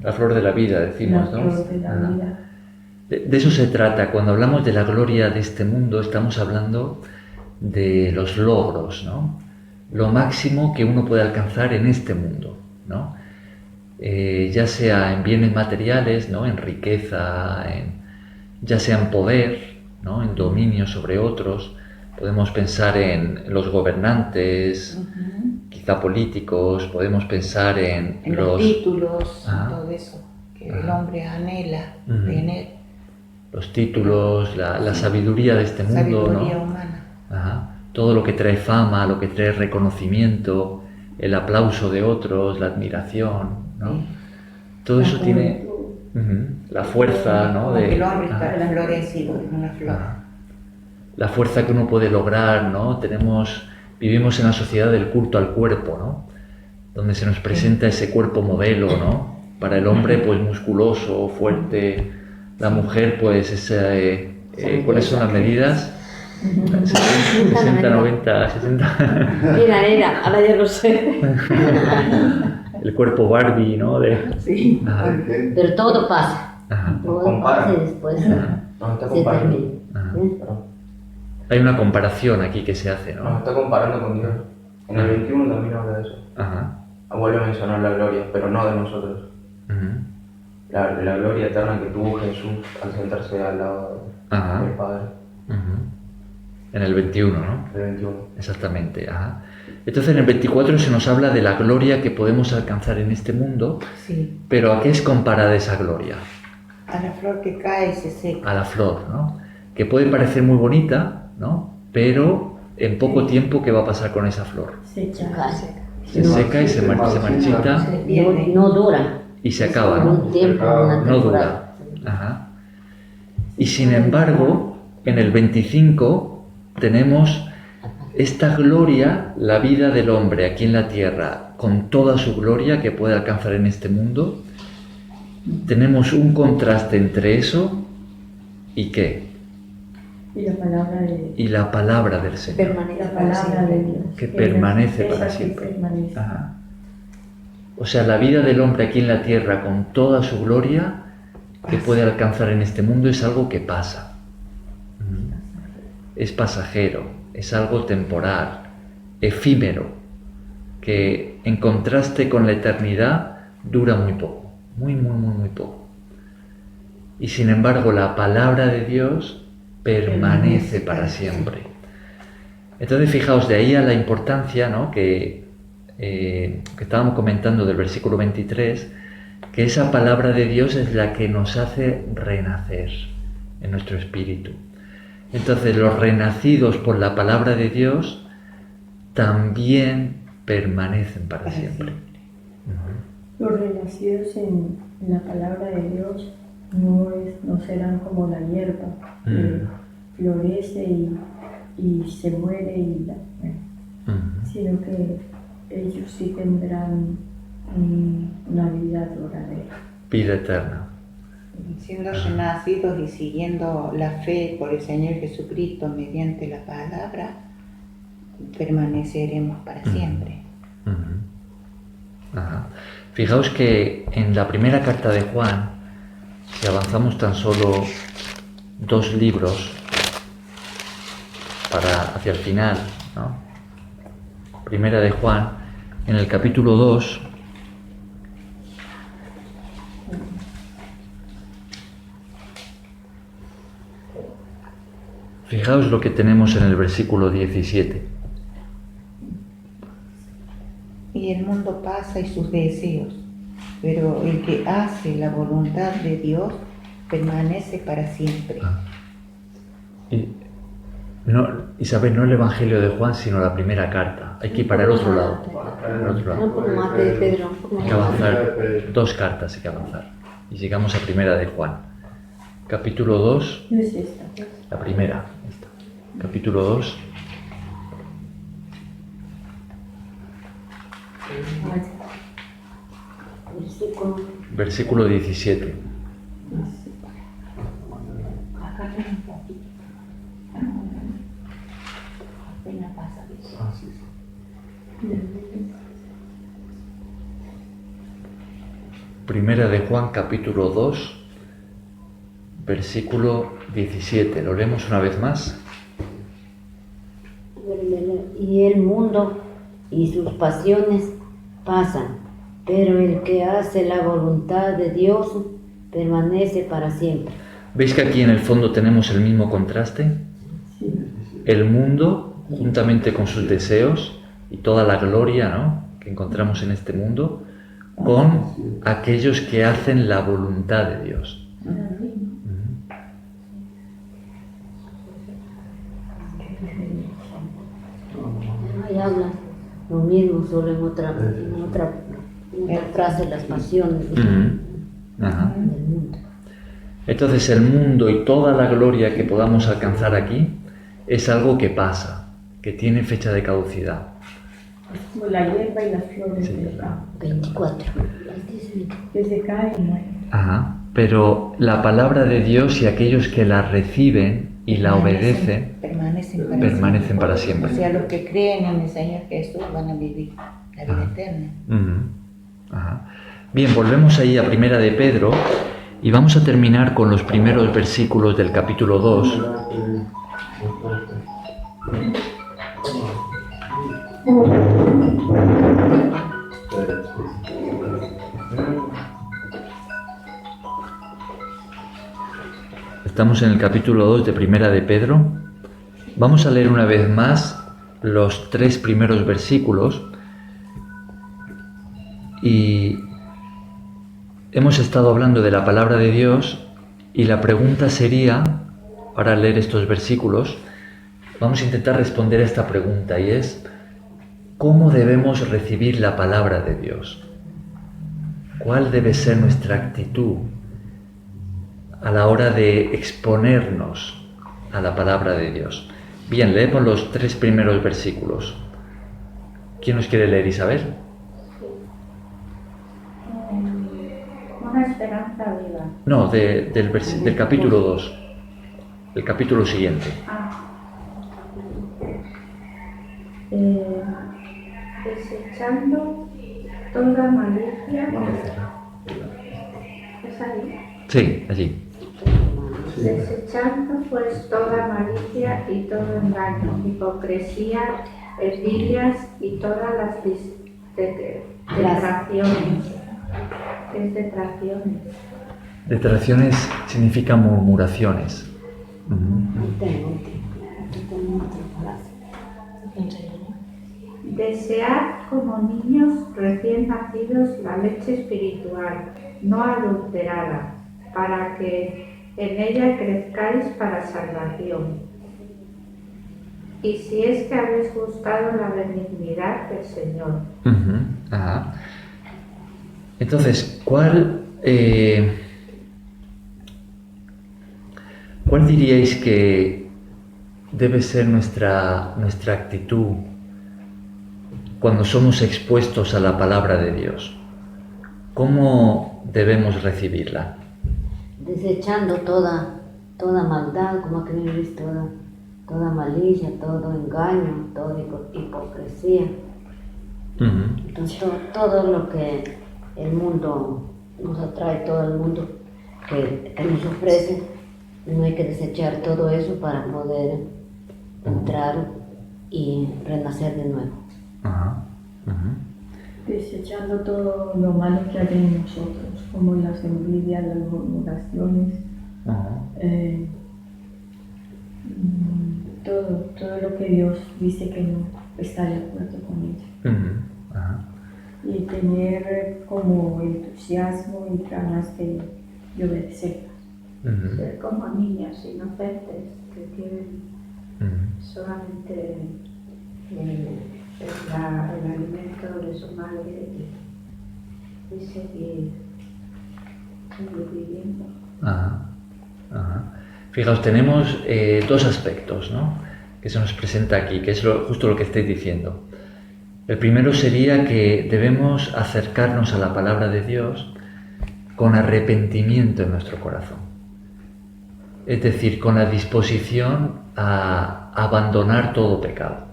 La flor de la vida, decimos, La ¿no? flor de la Ajá. vida. De eso se trata. Cuando hablamos de la gloria de este mundo, estamos hablando de los logros, ¿no? Lo máximo que uno puede alcanzar en este mundo, ¿no? Ya sea en bienes materiales, ¿no? En riqueza, ya sea en poder, ¿no? En dominio sobre otros. Podemos pensar en los gobernantes, quizá políticos, podemos pensar en los títulos, Ajá. todo eso que el hombre anhela Ujú. tener, los títulos, la sabiduría de este mundo, sabiduría ¿no? humana. Ajá. Todo lo que trae fama, lo que trae reconocimiento, el aplauso de otros, la admiración, ¿no? Sí. Todo eso La tiene la fuerza, ¿no? Como que el hombre Ajá. está florecido en una flor. Ajá. La fuerza que uno puede lograr, ¿no? Vivimos en la sociedad del culto al cuerpo, ¿no? Donde se nos presenta ese cuerpo modelo, ¿no? Para el hombre, pues musculoso, fuerte. La mujer, pues, ¿cuáles son las medidas? 60, 90, 60. Era, ahora ya lo sé. El cuerpo Barbie, ¿no? Sí. Ajá. Pero todo pasa. Ajá. Todo Compara. pasa y después Nos está se comparando. termina. Ajá. Perdón. Hay una comparación aquí que se hace, Nos ¿no? está comparando con Dios. En el 21 también habla de eso. Ajá. Vuelve a mencionar la gloria, pero no de nosotros. Ujú. La gloria eterna que tuvo Jesús al sentarse al lado Ajá. del Padre. Ujú. En el 21, ¿no? El 21. Exactamente. Ajá. Entonces en el 24 se nos habla de la gloria que podemos alcanzar en este mundo, Sí, pero ¿a qué es comparada esa gloria? a la flor que cae y se seca. A la flor, ¿no? Que puede parecer muy bonita, ¿no? Pero en poco tiempo, ¿qué va a pasar con esa flor? Se Se echa. cae. Se seca y se marchita Se pierde. No dura. y se acaba, Por ¿no? un tiempo, una No temporada. dura. Ajá. Y sin embargo, en el 25 tenemos esta gloria, la vida del hombre aquí en la tierra, con toda su gloria que puede alcanzar en este mundo. Tenemos un contraste entre eso y ¿qué? Y la palabra de Y la palabra del Señor. Permanece la para palabra de siempre. Dios. Que permanece Esa para que siempre. permanece. Ajá. O sea, la vida del hombre aquí en la tierra con toda su gloria que puede alcanzar en este mundo es algo que pasa. Es pasajero, es algo temporal, efímero, que en contraste con la eternidad dura muy poco, muy poco. Y sin embargo la palabra de Dios permanece para siempre. Entonces fijaos, de ahí a la importancia, ¿no? que estábamos comentando del versículo 23, que esa palabra de Dios es la que nos hace renacer en nuestro espíritu. Entonces los renacidos por la palabra de Dios también permanecen para siempre. Los renacidos en la palabra de Dios no serán como la hierba que florece y se muere sino que ellos sí tendrán una vida duradera. Vida eterna. Siendo renacidos y siguiendo la fe por el Señor Jesucristo mediante la palabra, permaneceremos para siempre. Ajá. Fijaos que en la primera carta de Juan, si avanzamos tan solo 2 libros hacia el final, ¿no? Primera de Juan, en el capítulo 2, fijaos lo que tenemos en el versículo 17. Y el mundo pasa y sus deseos, pero el que hace la voluntad de Dios permanece para siempre. Isabel, no el Evangelio de Juan, sino la primera carta. Hay que ir para el otro lado. Un poco más de Pedro. Hay que avanzar 2 cartas, hay que avanzar. Y llegamos a primera de Juan. Capítulo 2. No es esta. La primera. Esta. Capítulo 2. Versículo 17. Primera de Juan, capítulo 2, versículo 17. ¿Lo leemos una vez más? Y el mundo y sus pasiones pasan, pero el que hace la voluntad de Dios permanece para siempre. ¿Veis que aquí en el fondo tenemos el mismo contraste? El mundo, juntamente con sus deseos y toda la gloria, ¿no?, que encontramos en este mundo, con aquellos que hacen la voluntad de Dios. Ahí habla lo mismo, solo en otra frase, las pasiones Ajá. del mundo. Entonces el mundo y toda la gloria que podamos alcanzar aquí es algo que pasa, que tiene fecha de caducidad. Como la hierba y las flores del campo. 24. Que se caen y mueren. Ajá. Pero la palabra de Dios y aquellos que la reciben y la obedecen permanecen para siempre. O sea, los que creen en el Señor Jesús van a vivir la vida eterna. Ajá. Bien, volvemos ahí a Primera de Pedro y vamos a terminar con los primeros versículos del capítulo 2. Estamos en el capítulo 2 de Primera de Pedro. Vamos a leer una vez más los 3 primeros versículos y hemos estado hablando de la palabra de Dios y la pregunta sería, para leer estos versículos, vamos a intentar responder a esta pregunta y es: ¿cómo debemos recibir la palabra de Dios? ¿Cuál debe ser nuestra actitud a la hora de exponernos a la palabra de Dios? Bien, leemos los 3 primeros versículos. ¿Quién nos quiere leer, Isabel? Una esperanza viva. No, del capítulo 2, el capítulo siguiente. Desechando toda malicia. ¿Es ahí? Sí, allí. Desechando pues toda malicia y todo engaño, hipocresía, envidias y todas las detracciones. ¿Qué es detracciones? Detracciones significa murmuraciones. Desead como niños recién nacidos la leche espiritual, no adulterada, para que en ella crezcáis para salvación. Y si es que habéis gustado la benignidad del Señor. Ajá. Entonces, ¿cuál diríais que debe ser nuestra actitud cuando somos expuestos a la palabra de Dios? ¿Cómo debemos recibirla? Desechando toda maldad, como que me ves, toda malicia, todo engaño, toda hipocresía. Entonces todo lo que el mundo nos atrae, todo el mundo que nos ofrece, no hay que desechar todo eso para poder entrar y renacer de nuevo. Desechando todo lo malo que hay en nosotros, como las envidias, las murmuraciones, todo lo que Dios dice que no está de acuerdo con ello. Y tener como entusiasmo y ganas de obedecer. Ser como niños inocentes que tienen solamente el alimento de su madre y seguir viviendo. Fijaos, tenemos dos aspectos, ¿no?, que se nos presenta aquí, que es justo lo que estáis diciendo. El primero sería que debemos acercarnos a la palabra de Dios con arrepentimiento en nuestro corazón. Es decir, con la disposición a abandonar todo pecado,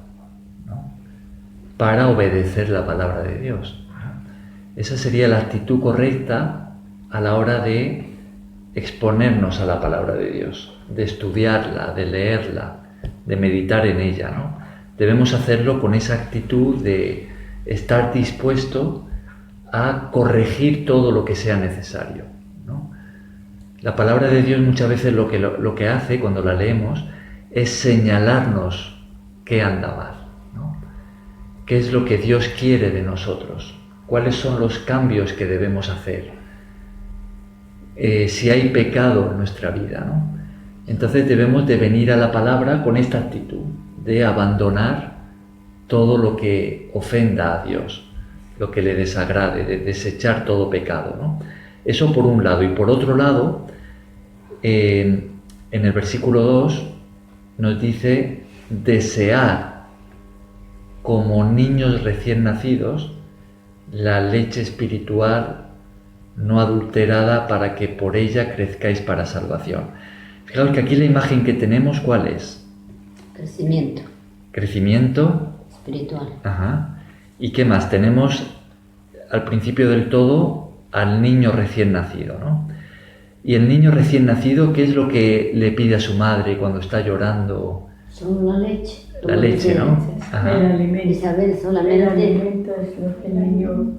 ¿no?, para obedecer la palabra de Dios. Esa sería la actitud correcta a la hora de exponernos a la palabra de Dios, de estudiarla, de leerla, de meditar en ella, ¿no? Debemos hacerlo con esa actitud de estar dispuesto a corregir todo lo que sea necesario, ¿no? La palabra de Dios muchas veces lo que hace cuando la leemos es señalarnos qué anda mal, ¿no? ¿Qué es lo que Dios quiere de nosotros? ¿Cuáles son los cambios que debemos hacer? Si hay pecado en nuestra vida, ¿no? Entonces debemos de venir a la palabra con esta actitud de abandonar todo lo que ofenda a Dios, lo que le desagrade, de desechar todo pecado, ¿no? Eso por un lado. Y por otro lado, en el versículo 2 nos dice desear como niños recién nacidos la leche espiritual no adulterada para que por ella crezcáis para salvación. Fijaos que aquí la imagen que tenemos, ¿cuál es? Crecimiento. Crecimiento espiritual. ¿Y qué más? Tenemos al principio del todo al niño recién nacido, ¿no? Y el niño recién nacido, ¿qué es lo que le pide a su madre cuando está llorando? Solo la leche. La leche, ¿no? El alimento. Isabel, solamente el alimento es lo que el niño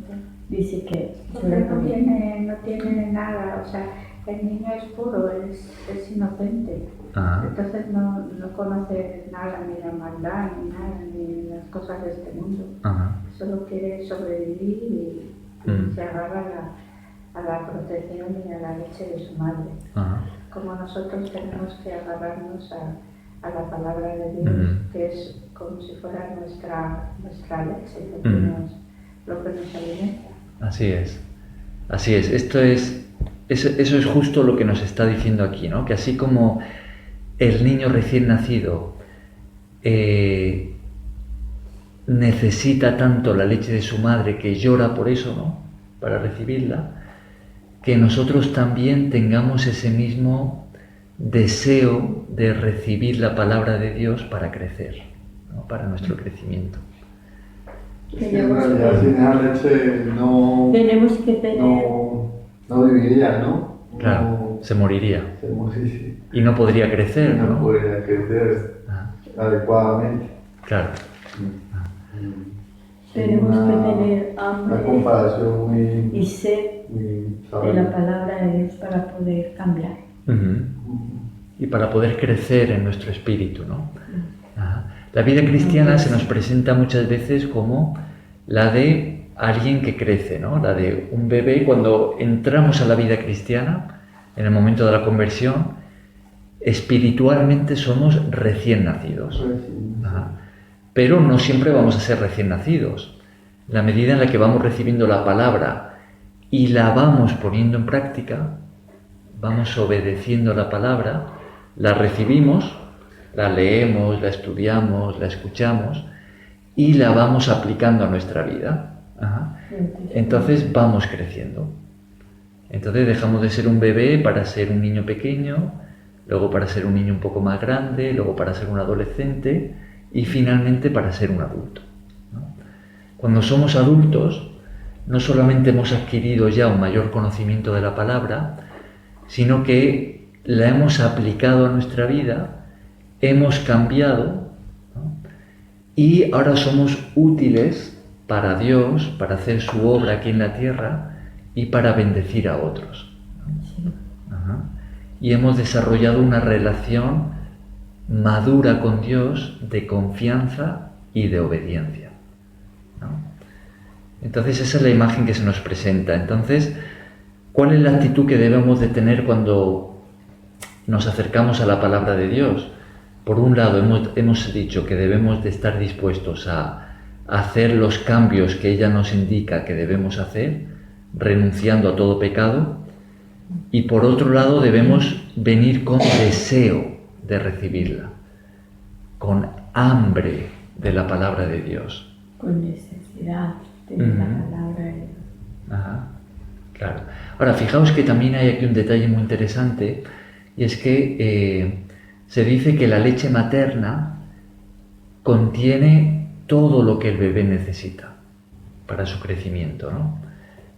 dice que Porque no tiene nada, o sea, el niño es puro, es inocente. Entonces no conoce nada, ni la maldad, ni nada, ni las cosas de este mundo. Solo quiere sobrevivir y se agarra a la protección y a la leche de su madre. Como nosotros tenemos que agarrarnos a la palabra de Dios, que es como si fuera nuestra leche, lo que nos alimenta. Así es. Eso es justo lo que nos está diciendo aquí, ¿no? Que así como el niño recién nacido necesita tanto la leche de su madre que llora por eso, ¿no?, para recibirla, que nosotros también tengamos ese mismo deseo de recibir la palabra de Dios para crecer, ¿no?, para nuestro crecimiento. Tenemos sin esa leche no que tener... No viviría, ¿no? Claro, se moriría. Sí. Y no podría crecer, ¿no? No podría crecer adecuadamente. Claro. Tenemos que tener hambre una comparación y sed de la palabra de Dios para poder cambiar. Y para poder crecer en nuestro espíritu, ¿no? La vida cristiana se nos presenta muchas veces como la de alguien que crece, ¿no? La de un bebé. Cuando entramos a la vida cristiana, en el momento de la conversión, espiritualmente somos recién nacidos. Pero no siempre vamos a ser recién nacidos. En la medida en la que vamos recibiendo la palabra y la vamos poniendo en práctica, vamos obedeciendo la palabra, la recibimos, la leemos, la estudiamos, la escuchamos, y la vamos aplicando a nuestra vida. Ajá. Entonces vamos creciendo. Entonces dejamos de ser un bebé para ser un niño pequeño, luego para ser un niño un poco más grande, luego para ser un adolescente y finalmente para ser un adulto, ¿no? Cuando somos adultos, no solamente hemos adquirido ya un mayor conocimiento de la palabra, sino que la hemos aplicado a nuestra vida, hemos cambiado, ¿no? Y ahora somos útiles para Dios, para hacer su obra aquí en la tierra y para bendecir a otros, ¿no? Sí. Ajá. Y hemos desarrollado una relación madura con Dios de confianza y de obediencia, ¿no? Entonces esa es la imagen que se nos presenta. Entonces, ¿cuál es la actitud que debemos de tener cuando nos acercamos a la palabra de Dios? Por un lado, hemos dicho que debemos de estar dispuestos a hacer los cambios que ella nos indica que debemos hacer, renunciando a todo pecado, y por otro lado debemos venir con deseo de recibirla, con hambre de la palabra de Dios. Con necesidad de la palabra de Dios. Ajá, claro. Ahora, fijaos que también hay aquí un detalle muy interesante, y es que se dice que la leche materna contiene todo lo que el bebé necesita para su crecimiento, ¿no?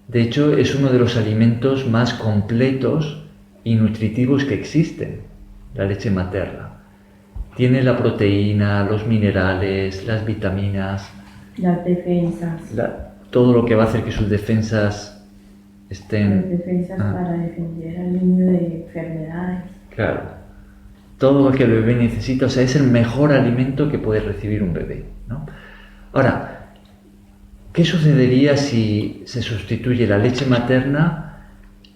De hecho, es uno de los alimentos más completos y nutritivos que existen, la leche materna. Tiene la proteína, los minerales, las vitaminas, Las defensas. todo lo que va a hacer que sus defensas estén... Las defensas para defender al niño de enfermedades. Claro. Todo lo que el bebé necesita, o sea, es el mejor alimento que puede recibir un bebé, ¿no? Ahora, ¿qué sucedería si se sustituye la leche materna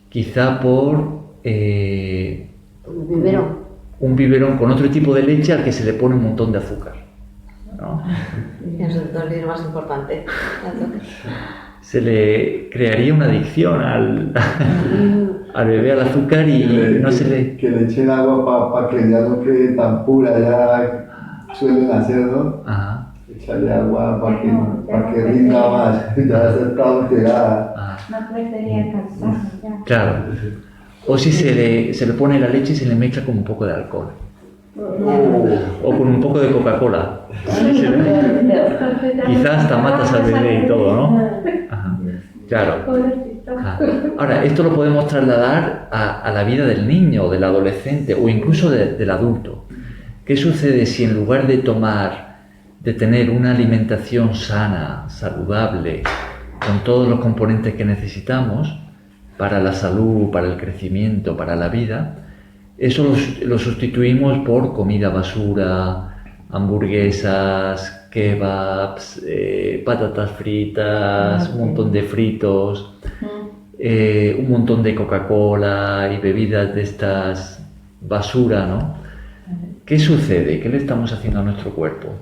quizá por Un biberón. un biberón con otro tipo de leche al que se le pone un montón de azúcar, ¿no? Eso es lo más importante. Se le crearía una adicción al bebé al azúcar y no se le... Que le echen agua para que ya no quede tan pura, ya suelen hacer, ¿no? Ajá. Echarle agua para que rinda más, ya está alterada. Ajá. No crecería calzado ya. Claro. O si se le pone la leche y se le mezcla con un poco de alcohol. O con un poco de Coca-Cola. Quizás hasta matas al bebé y todo, ¿no? Ajá. Claro. Pobrecito. Ahora, esto lo podemos trasladar a la vida del niño, del adolescente o incluso del adulto. ¿Qué sucede si en lugar de tener una alimentación sana, saludable, con todos los componentes que necesitamos para la salud, para el crecimiento, para la vida, eso lo sustituimos por comida basura, hamburguesas, kebabs, patatas fritas, un montón de fritos, un montón de Coca-Cola y bebidas de estas basura, ¿no? ¿Qué sucede? ¿Qué le estamos haciendo a nuestro cuerpo?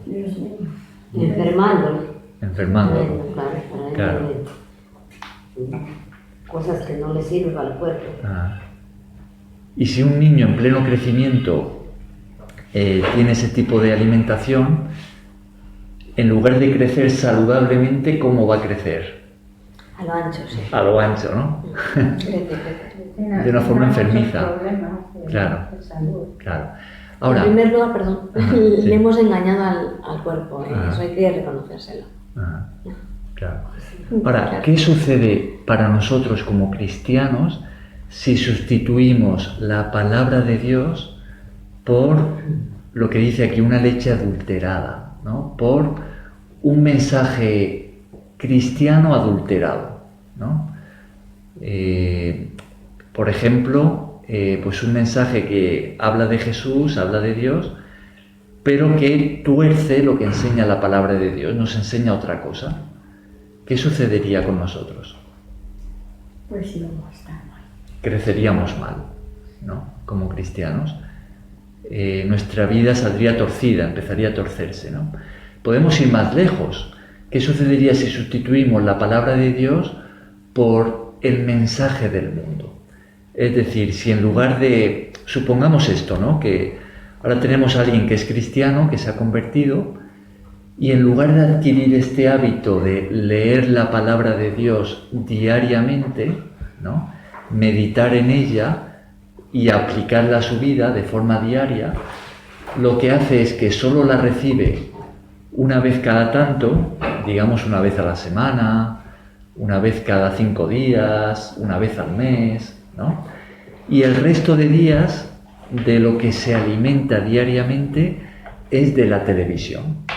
Enfermándolo. Enfermándolo. Claro. Cosas que no le sirven al cuerpo. Ah. Y si un niño en pleno crecimiento tiene ese tipo de alimentación, en lugar de crecer saludablemente, ¿cómo va a crecer? A lo ancho, sí. A lo ancho, ¿no? De una forma enfermiza. Claro. Claro. Ahora, En primer lugar, perdón, sí. le hemos engañado al cuerpo, Ah. eso hay que reconocérselo. claro. Ahora, ¿qué sucede para nosotros como cristianos si sustituimos la palabra de Dios por lo que dice aquí, una leche adulterada, ¿no? Por un mensaje cristiano adulterado, ¿no? Por ejemplo, pues un mensaje que habla de Jesús, habla de Dios, pero que tuerce lo que enseña la palabra de Dios, nos enseña otra cosa. ¿Qué sucedería con nosotros? Pues íbamos a estar mal. Creceríamos mal, ¿no? Como cristianos. Nuestra vida saldría torcida, empezaría a torcerse, ¿no? Podemos ir más lejos. ¿Qué sucedería si sustituimos la palabra de Dios por el mensaje del mundo? Es decir, si en lugar de... Supongamos esto, ¿no? Que ahora tenemos a alguien que es cristiano, que se ha convertido, Y en lugar de adquirir este hábito de leer la palabra de Dios diariamente, ¿no?, meditar en ella y aplicarla a su vida de forma diaria, lo que hace es que solo la recibe una vez cada tanto, digamos una vez a la semana, una vez cada 5 días, una vez al mes, ¿no? Y el resto de días de lo que se alimenta diariamente es de la televisión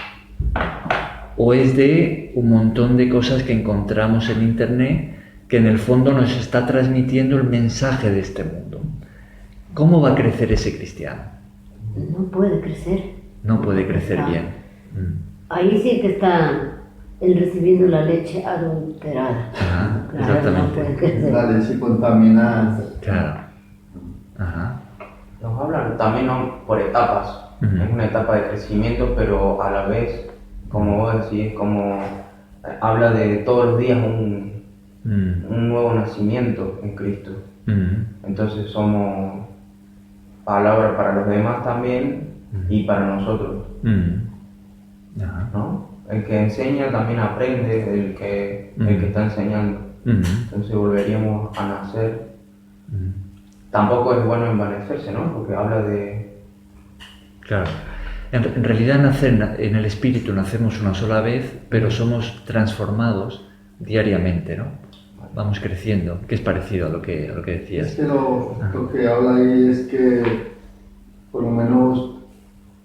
o es de un montón de cosas que encontramos en internet que en el fondo nos está transmitiendo el mensaje de este mundo. ¿Cómo va a crecer ese cristiano? No puede crecer. No puede crecer bien. Ahí sí que está él recibiendo la leche adulterada. Ajá, Claro, exactamente. no puede crecer. La leche contaminada. Claro. Ajá. Nos hablan también por etapas. Es una etapa de crecimiento, pero a la vez, como vos decís, como habla de todos los días un nuevo nacimiento en Cristo. Entonces somos palabra para los demás también y para nosotros. Ajá. ¿No? El que enseña también aprende, el que está enseñando. Entonces volveríamos a nacer. Tampoco es bueno envanecerse, ¿no? Porque habla de... Claro. En realidad nacer en el Espíritu nacemos una sola vez, pero somos transformados diariamente, ¿no? Vamos creciendo, que es parecido a lo que decías. Es que lo que habla ahí es que, por lo menos,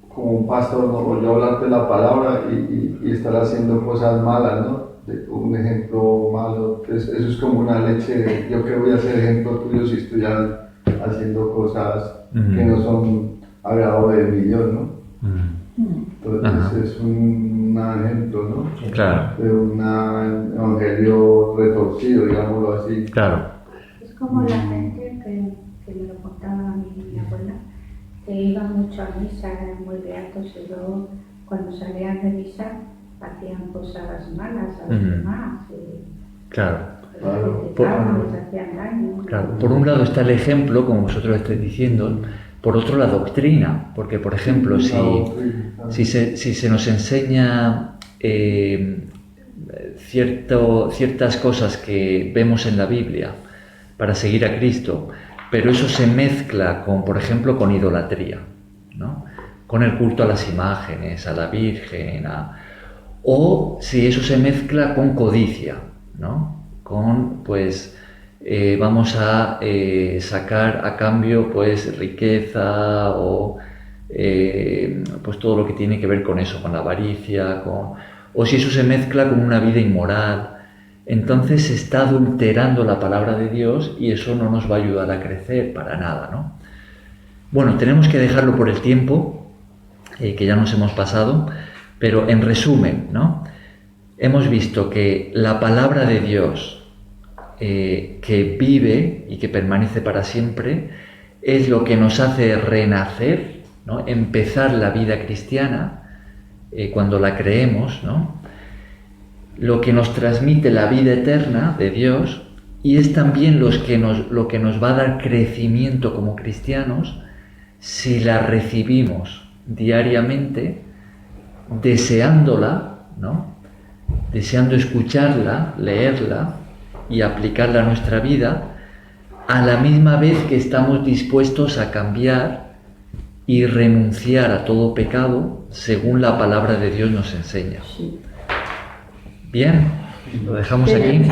como un pastor, ¿no?, yo hablarte la palabra y estar haciendo cosas malas, ¿no? Un ejemplo malo, eso es como una leche, yo que voy a ser ejemplo tuyo si estoy haciendo cosas que no son agrado del millón, ¿no? Entonces es un ejemplo, ¿no? Claro. De un evangelio retorcido, digámoslo así. Claro. Es como la gente que me lo contaba a mí, mi abuela, que iba mucho a misa, eran muy beatos y luego cuando salían de misa hacían cosas malas a los demás. Claro. Les hacían daño. Claro. Por un lado está el ejemplo, como vosotros estáis diciendo, por otro la doctrina, porque por ejemplo si se nos enseña ciertas cosas que vemos en la Biblia para seguir a Cristo, pero eso se mezcla con, por ejemplo, con idolatría, ¿no?, con el culto a las imágenes, a la Virgen, o si eso se mezcla con codicia, ¿no?, con, pues, vamos a sacar a cambio, pues, riqueza o pues todo lo que tiene que ver con eso, con la avaricia, o si eso se mezcla con una vida inmoral, entonces se está adulterando la palabra de Dios y eso no nos va a ayudar a crecer para nada, ¿no? Bueno, tenemos que dejarlo por el tiempo, que ya nos hemos pasado, pero en resumen, ¿no?, hemos visto que la palabra de Dios que vive y que permanece para siempre es lo que nos hace renacer, ¿no?, empezar la vida cristiana cuando la creemos, ¿no?, lo que nos transmite la vida eterna de Dios y es también lo que nos va a dar crecimiento como cristianos si la recibimos diariamente, deseándola, ¿no?, deseando escucharla, leerla y aplicarla a nuestra vida, a la misma vez que estamos dispuestos a cambiar y renunciar a todo pecado según la palabra de Dios nos enseña. Sí. Bien, lo dejamos aquí. Sí,